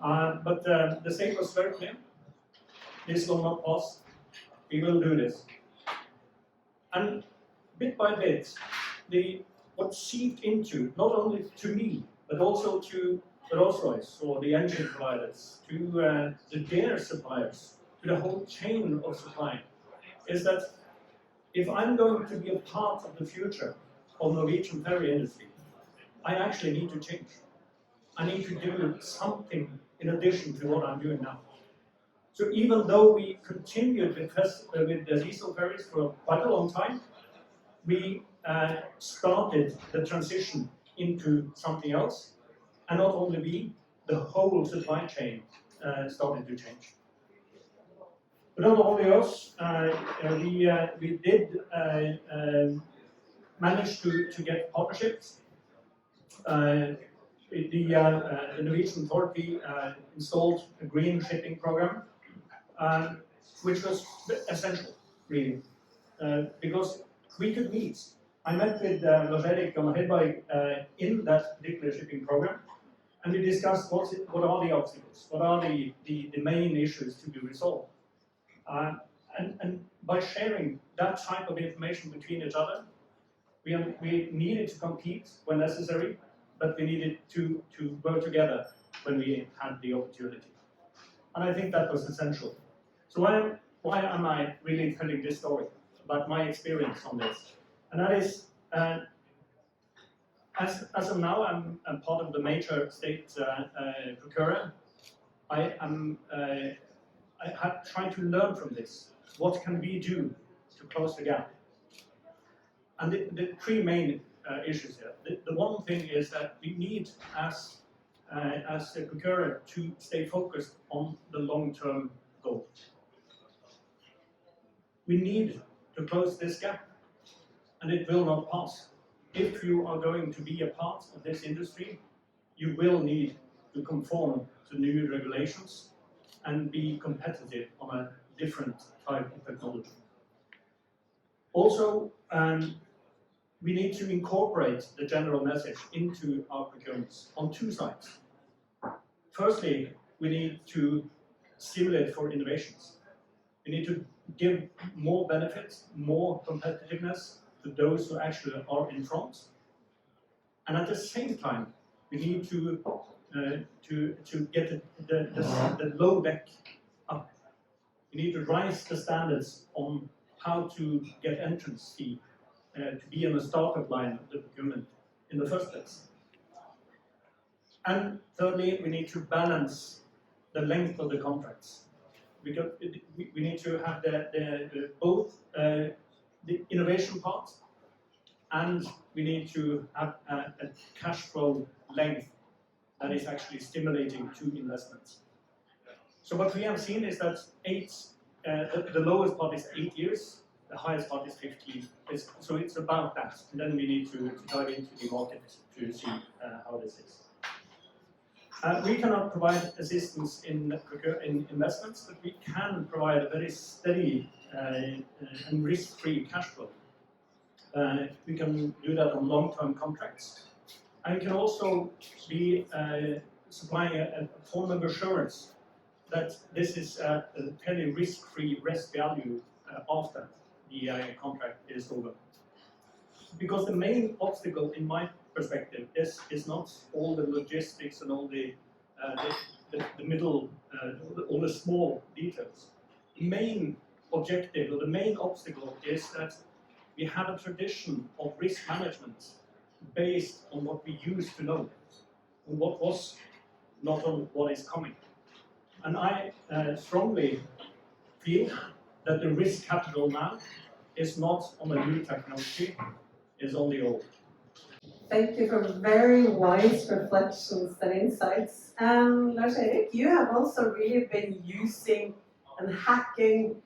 But the state was very clear. This will not pass. We will do this. And bit by bit, what seeped into, not only to me, but also to the Rolls-Royce or the engine providers, to the gear suppliers, to the whole chain of supply, is that if I'm going to be a part of the future of Norwegian ferry industry, I actually need to change. I need to do something in addition to what I'm doing now. So even though we continued with the diesel ferries for quite a long time, we started the transition into something else, and not only we, the whole supply chain started to change. But not only us, we did manage to get partnerships. The Norwegian authority installed a green shipping program, which was essential, really, because we could meet. I met with Lars Erik on Heidelberg in that particular shipping program, and we discussed what are the obstacles, what are the main issues to be resolved. And by sharing that type of information between each other, we needed to compete when necessary, but we needed to work together when we had the opportunity. And I think that was essential. So why am I really telling this story about my experience on this? And that is, as of now, I'm part of the major state procurer. I have tried to learn from this. What can we do to close the gap? And the three main issues here. The one thing is that we need, as a procurer, to stay focused on the long-term goal. We need to close this gap, and it will not pass. If you are going to be a part of this industry, you will need to conform to new regulations and be competitive on a different type of technology. Also, we need to incorporate the general message into our procurements on two sides. Firstly, we need to stimulate for innovations. We need to give more benefits, more competitiveness to those who actually are in front. And at the same time, we need to get the low deck up. We need to raise the standards on how to get entrance fee to be on the startup line of the procurement in the first place. And thirdly, we need to balance the length of the contracts. Because we need to have both the innovation part, and we need to have a cash flow length that is actually stimulating to investments. So what we have seen is that the lowest part is 8 years, the highest part is 15. So it's about that. And then we need to dive into the market to see how this is. We cannot provide assistance in investments, but we can provide a very steady and risk-free cash flow. We can do that on long-term contracts. And we can also be supplying a form of assurance that this is a fairly risk-free rest value after the contract is over. Because the main obstacle, in my perspective, is not all the logistics and all the middle, all the small details. The main objective or the main obstacle is that we have a tradition of risk management based on what we used to know, on what was, not on what is coming. And I strongly feel that the risk capital now is not on the new technology, is on the old. Thank you for very wise reflections and insights. And Lars Erik, you have also really been using and hacking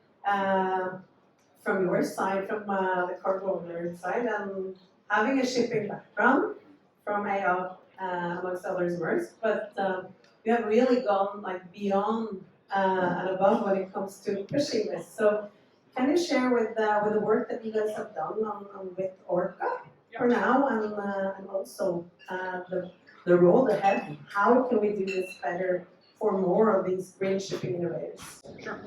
from your side, from the cargo owner side, and having a shipping background from AO, amongst others works, but you have really gone like beyond and above when it comes to pushing this. So can you share with the work that you guys have done with Orca for now, and also the road ahead? How can we do this better for more of these green shipping innovators? Sure.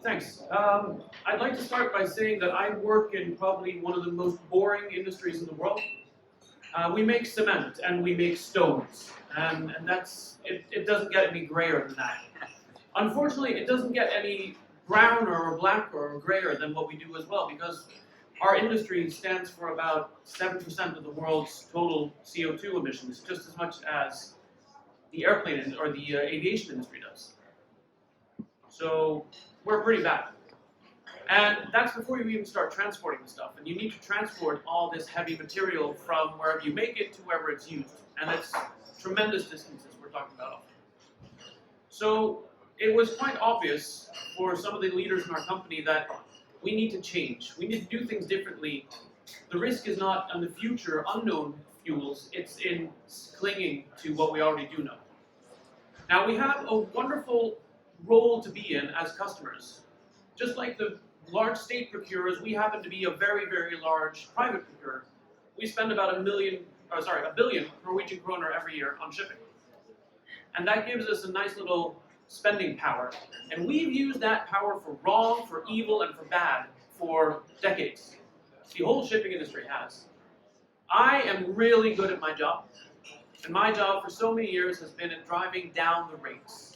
Thanks. I'd like to start by saying that I work in probably one of the most boring industries in the world. We make cement and we make stones, and that's it doesn't get any grayer than that. Unfortunately, it doesn't get any browner or blacker or grayer than what we do as well, because our industry stands for about 7% of the world's total CO2 emissions, just as much as the airplane or the aviation industry does. So we're pretty bad. And that's before you even start transporting the stuff. And you need to transport all this heavy material from wherever you make it to wherever it's used. And it's tremendous distances we're talking about. So it was quite obvious for some of the leaders in our company that we need to change. We need to do things differently. The risk is not on the future unknown fuels, it's in clinging to what we already do know. Now we have a wonderful role to be in as customers. Just like the large state procurers, we happen to be a very, very large private procurer. We spend about a billion Norwegian kroner every year on shipping. And that gives us a nice little spending power. And we've used that power for wrong, for evil, and for bad for decades. The whole shipping industry has. I am really good at my job. And my job for so many years has been at driving down the rates.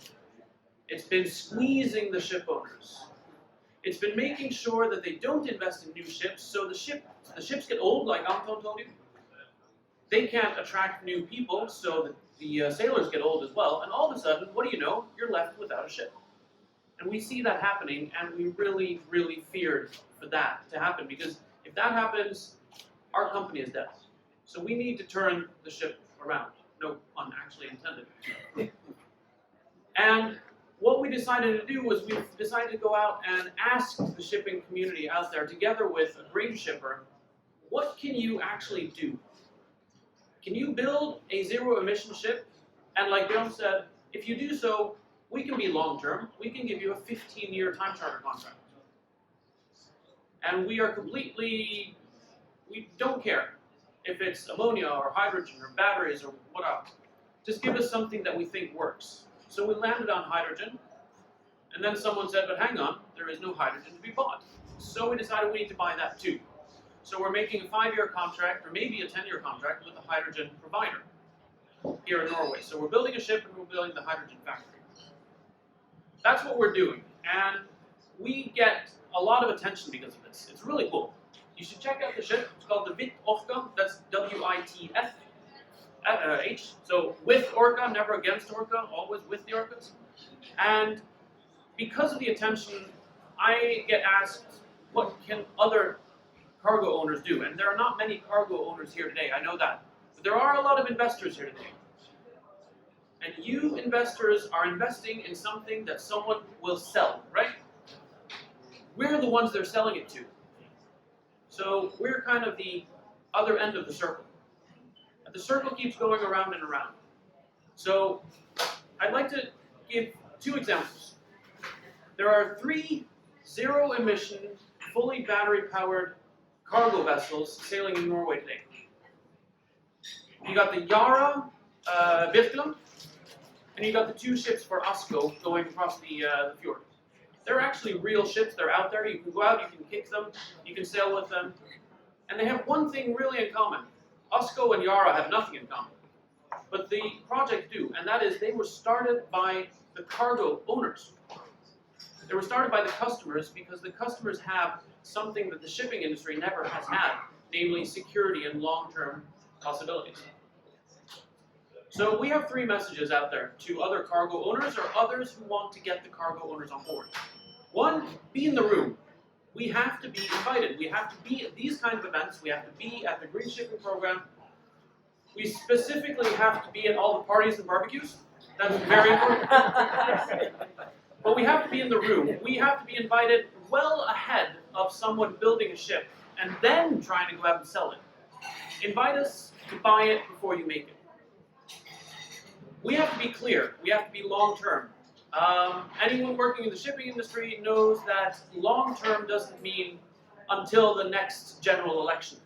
It's been squeezing the ship owners. It's been making sure that they don't invest in new ships, so the ships get old, like Anton told you. They can't attract new people, so the sailors get old as well, and all of a sudden, what do you know? You're left without a ship. And we see that happening, and we really, really feared for that to happen, because if that happens, our company is dead. So we need to turn the ship around. No pun actually intended. And what we decided to do was we decided to go out and ask the shipping community out there, together with a green shipper, what can you actually do? Can you build a zero-emission ship? And like Bjørn said, if you do so, we can be long-term. We can give you a 15-year time charter contract. And we don't care if it's ammonia or hydrogen or batteries or what else. Just give us something that we think works. So we landed on hydrogen, and then someone said, but hang on, there is no hydrogen to be bought. So we decided we need to buy that too. So we're making a 5-year contract, or maybe a 10-year contract with a hydrogen provider here in Norway. So we're building a ship and we're building the hydrogen factory. That's what we're doing. And we get a lot of attention because of this. It's really cool. You should check out the ship. It's called the Orca. That's WITF. So with Orca, never against Orca, always with the Orcas. And because of the attention, I get asked, what can other cargo owners do? And there are not many cargo owners here today, I know that. But there are a lot of investors here today. And you investors are investing in something that someone will sell, right? We're the ones they're selling it to. So we're kind of the other end of the circle. And the circle keeps going around and around. So I'd like to give 2 examples. There are 3 zero-emission, fully battery-powered cargo vessels sailing in Norway today. You got the Yara Birkeland, and you got the 2 ships for Asko going across the fjord. They're actually real ships. They're out there. You can go out, you can kick them, you can sail with them. And they have one thing really in common. Asko and Yara have nothing in common. But the project do, and that is they were started by the cargo owners. They were started by the customers because the customers have something that the shipping industry never has had, namely security and long-term possibilities. So we have 3 messages out there to other cargo owners or others who want to get the cargo owners on board. 1, be in the room. We have to be invited. We have to be at these kind of events. We have to be at the Green Shipping Program. We specifically have to be at all the parties and barbecues. That's very important. But we have to be in the room. We have to be invited well ahead of someone building a ship and then trying to go out and sell it. Invite us to buy it before you make it. We have to be clear. We have to be long-term. Anyone working in the shipping industry knows that long-term doesn't mean until the next general election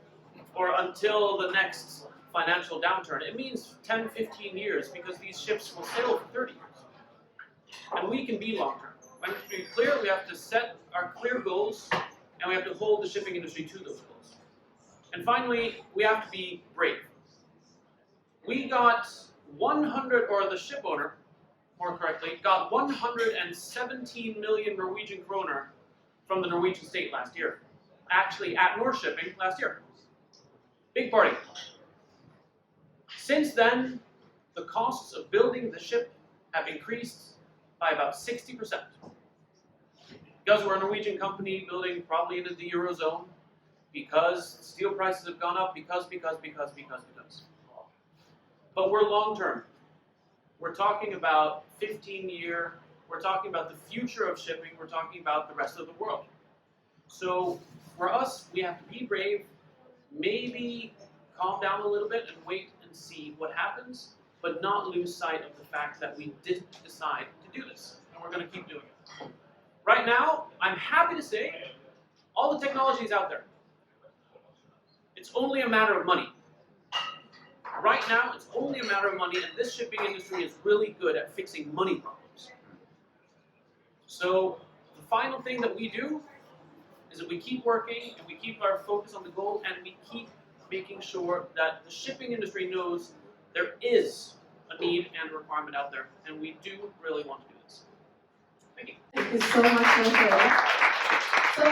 or until the next financial downturn. It means 10, 15 years because these ships will sail for 30 years. And we can be long-term. We have to be clear, we have to set our clear goals, and we have to hold the shipping industry to those goals. And finally, we have to be brave. We got 100, or the ship owner, more correctly, got 117 million Norwegian kroner from the Norwegian state last year. Actually, at North Shipping last year. Big party. Since then, the costs of building the ship have increased by about 60%. Because we're a Norwegian company building probably into the Eurozone, because steel prices have gone up, because. But we're long-term. We're talking about 15-year, we're talking about the future of shipping, we're talking about the rest of the world. So for us, we have to be brave, maybe calm down a little bit and wait and see what happens, but not lose sight of the fact that we did decide to do this, and we're going to keep doing it. Right now, I'm happy to say, all the technology is out there. It's only a matter of money. Right now, it's only a matter of money, and this shipping industry is really good at fixing money problems. So the final thing that we do is that we keep working, and we keep our focus on the goal, and we keep making sure that the shipping industry knows there is a need and a requirement out there, and we do really want to do this. Thank you. Thank you so much, Michael. So,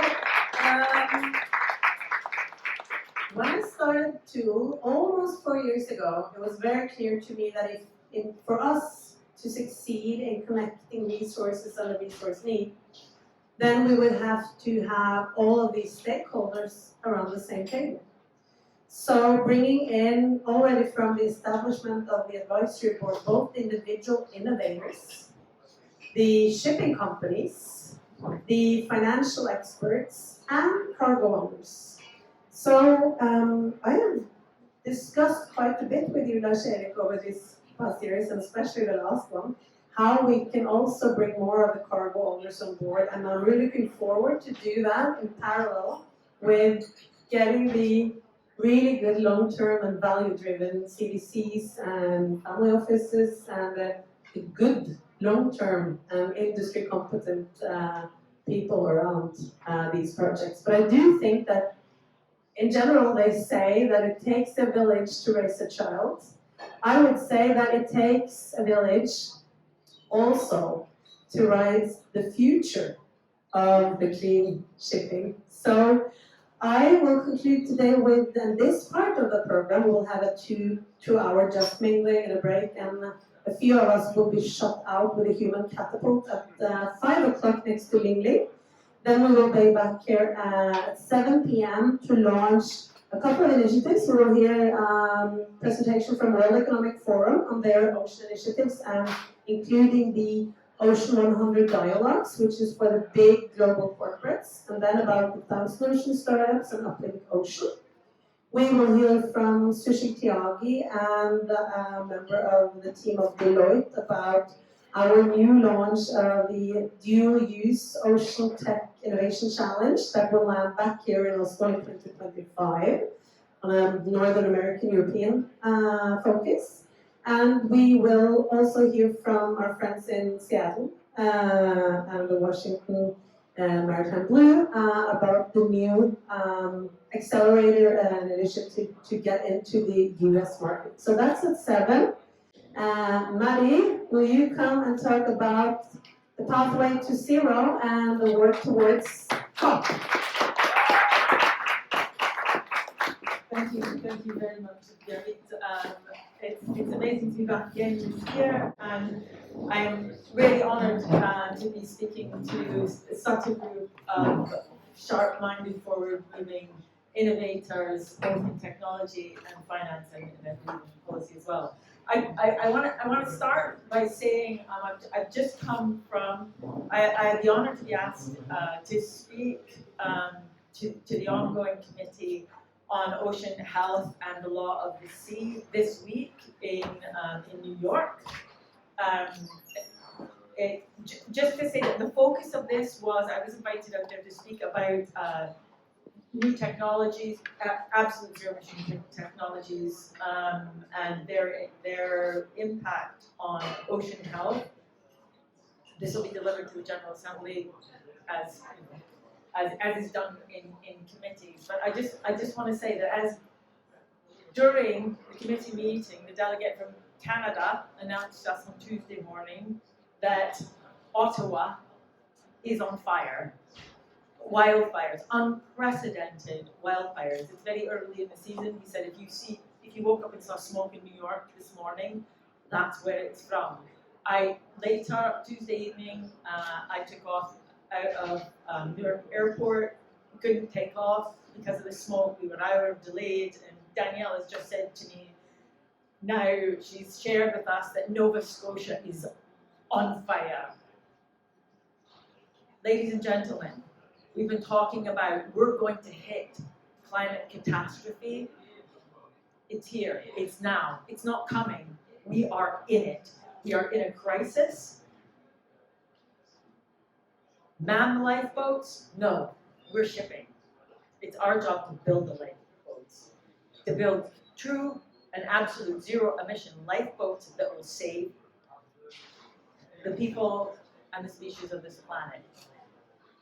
when I started to, almost 4 years ago, it was very clear to me that for us to succeed in connecting resources and the resource need, then we would have to have all of these stakeholders around the same table. So bringing in, already from the establishment of the advisory board, both individual innovators, the shipping companies, the financial experts, and cargo owners. So I have discussed quite a bit with you, Lars Erik, over these past years, and especially the last one, how we can also bring more of the cargo owners on board, and I'm really looking forward to do that in parallel with getting the really good long-term and value-driven CDCs and family offices and the good long-term industry competent people around these projects. But I do think that in general they say that it takes a village to raise a child. I would say that it takes a village also to raise the future of the clean shipping. So I will conclude today with this part of the program. We'll have a two-hour just mingling and a break, and a few of us will be shot out with a human catapult at 5 o'clock next to Lingli. Then we will be back here at 7 p.m. to launch a couple of initiatives. We will hear presentation from World Economic Forum on their ocean initiatives, and including the Ocean 100 dialogues, which is for the big global corporates, and then about the 1,000 ocean startups and Uplink Ocean. We will hear from Sushil Tyagi and a member of the team of Deloitte about our new launch of the dual-use Ocean Tech Innovation Challenge that will land back here in Oslo in 2025 on a Northern American European focus. And we will also hear from our friends in Seattle and the Washington Maritime Blue about the new accelerator and initiative to get into the US market. So that's at 7. Maddie, will you come and talk about the pathway to zero and the work towards top? Thank you very much, Bjørn. It's amazing to be back again this year, and I am really honoured to be speaking to such a group of sharp-minded, forward-moving innovators, both in technology and finance and policy as well. I want to start by saying I've just come from, I had the honour to be asked to speak to the ongoing committee on ocean health and the law of the sea this week in New York. Just to say that the focus of this was, I was invited out there to speak about new technologies, absolute zero emission technologies, and their impact on ocean health. This will be delivered to the General Assembly as is done in committees. But I just want to say that as during the committee meeting, the delegate from Canada announced us on Tuesday morning that Ottawa is on fire. Wildfires, unprecedented wildfires. It's very early in the season. He said if you woke up and saw smoke in New York this morning, that's where it's from. Later Tuesday evening, I took off out of Newark Airport. Couldn't take off because of the smoke. We were an hour delayed, and Danielle has just said to me now, she's shared with us that Nova Scotia is on fire. Ladies and gentlemen, we've been talking about we're going to hit climate catastrophe. It's here, it's now, it's not coming. We are in it. We are in a crisis. Man the lifeboats? No, we're shipping. It's our job to build the lifeboats, to build true and absolute zero emission lifeboats that will save the people and the species of this planet.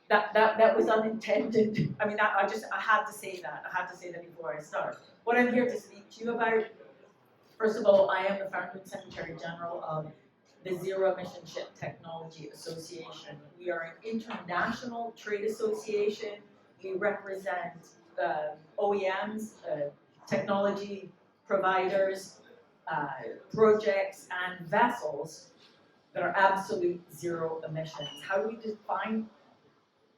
That was unintended. I mean, I had to say that. I had to say that before I start. What I'm here to speak to you about, first of all, I am the founder and Secretary General of the Zero Emission Ship Technology Association. We are an international trade association. We represent OEMs, technology providers, projects, and vessels that are absolute zero emissions. How do we define?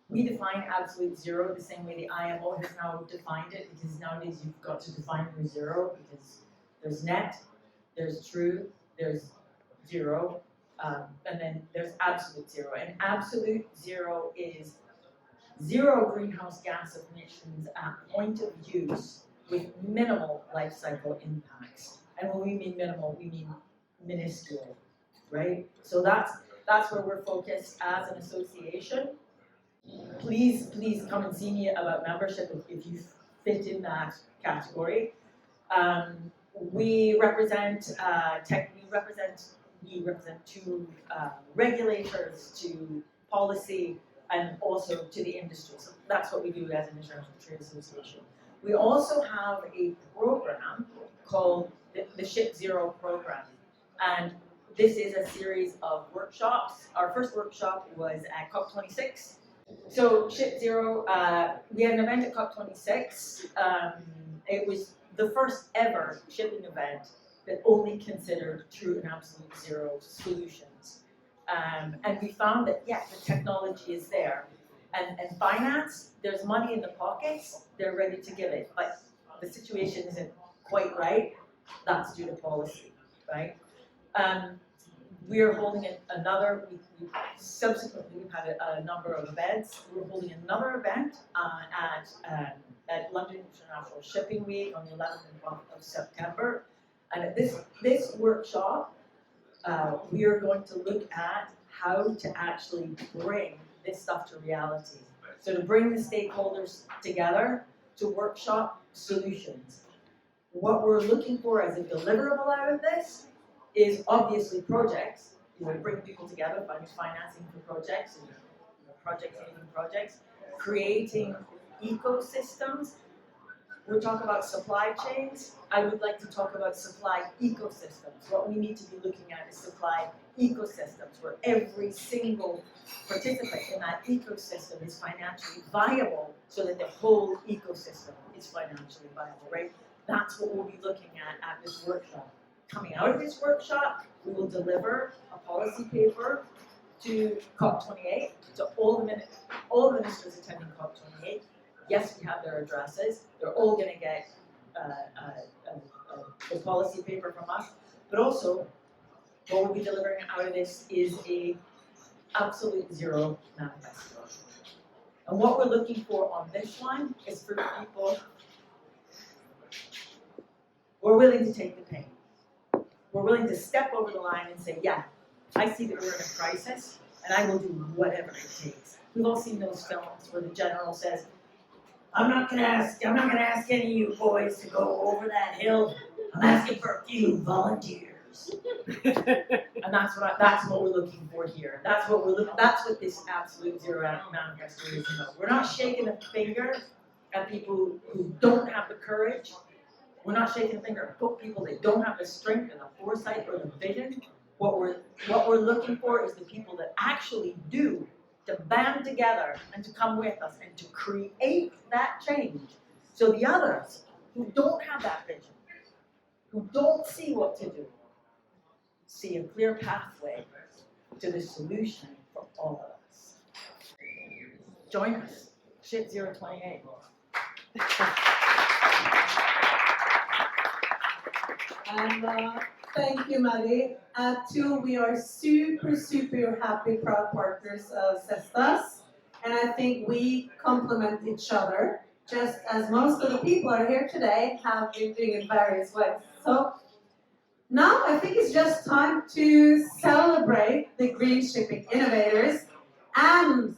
We define absolute zero the same way the IMO has now defined it, because nowadays you've got to define your zero, because there's net, there's true, there's zero, and then there's absolute zero. And absolute zero is zero greenhouse gas emissions at point of use with minimal life cycle impacts. And when we mean minimal, we mean minuscule, right? So that's where we're focused as an association. please come and see me about membership if you fit in that category. We represent to regulators, to policy, and also to the industry. So that's what we do as an international trade association. We also have a program called the Ship Zero program, and this is a series of workshops. Our first workshop was at COP26. So Ship Zero, we had an event at COP26. It was the first ever shipping event that only considered true and absolute zero solutions. And we found that, yes, the technology is there. And finance, there's money in the pockets, they're ready to give it. But the situation isn't quite right. That's due to policy, right? We're holding another, subsequently we've had a number of events. We're holding another event at London International Shipping Week on the 11th and 12th of September. And at this workshop, we are going to look at how to actually bring this stuff to reality. So to bring the stakeholders together to workshop solutions. What we're looking for as a deliverable out of this is obviously projects. You know, bring people together, find financing for projects, and projects, creating ecosystems. We'll talk about supply chains. I would like to talk about supply ecosystems. What we need to be looking at is supply ecosystems, where every single participant in that ecosystem is financially viable, so that the whole ecosystem is financially viable, right? That's what we'll be looking at this workshop. Coming out of this workshop, we will deliver a policy paper to COP28, to all the ministers attending COP28. Yes, we have their addresses. They're all going to get a policy paper from us. But also, what we'll be delivering out of this is a absolute zero manifesto. And what we're looking for on this one is for people who are willing to take the pain. We're willing to step over the line and say, yeah, I see that we're in a crisis, and I will do whatever it takes. We've all seen those films where the general says, I'm not gonna ask any of you boys to go over that hill. I'm asking for a few volunteers. And that's what we're looking for here. That's what this absolute zero manifesto is about. We're not shaking a finger at people who don't have the courage. We're not shaking a finger at people that don't have the strength and the foresight or the vision. What we're looking for is the people that actually do, to band together and to come with us and to create that change. So the others who don't have that vision, who don't see what to do, see a clear pathway to the solution for all of us. Join us, Ship 028. And thank you, Maddie. Too, we are super happy, proud partners of ZESTAs. And I think we complement each other, just as most of the people are here today have been doing in various ways. So now I think it's just time to celebrate the green shipping innovators and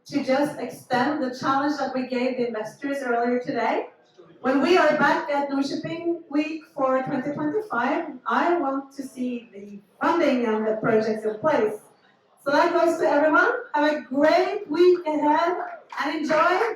to just extend the challenge that we gave the investors earlier today. When we are back at No Shipping Week for 2025, I want to see the funding and the projects in place. So that goes to everyone. Have a great week ahead and enjoy.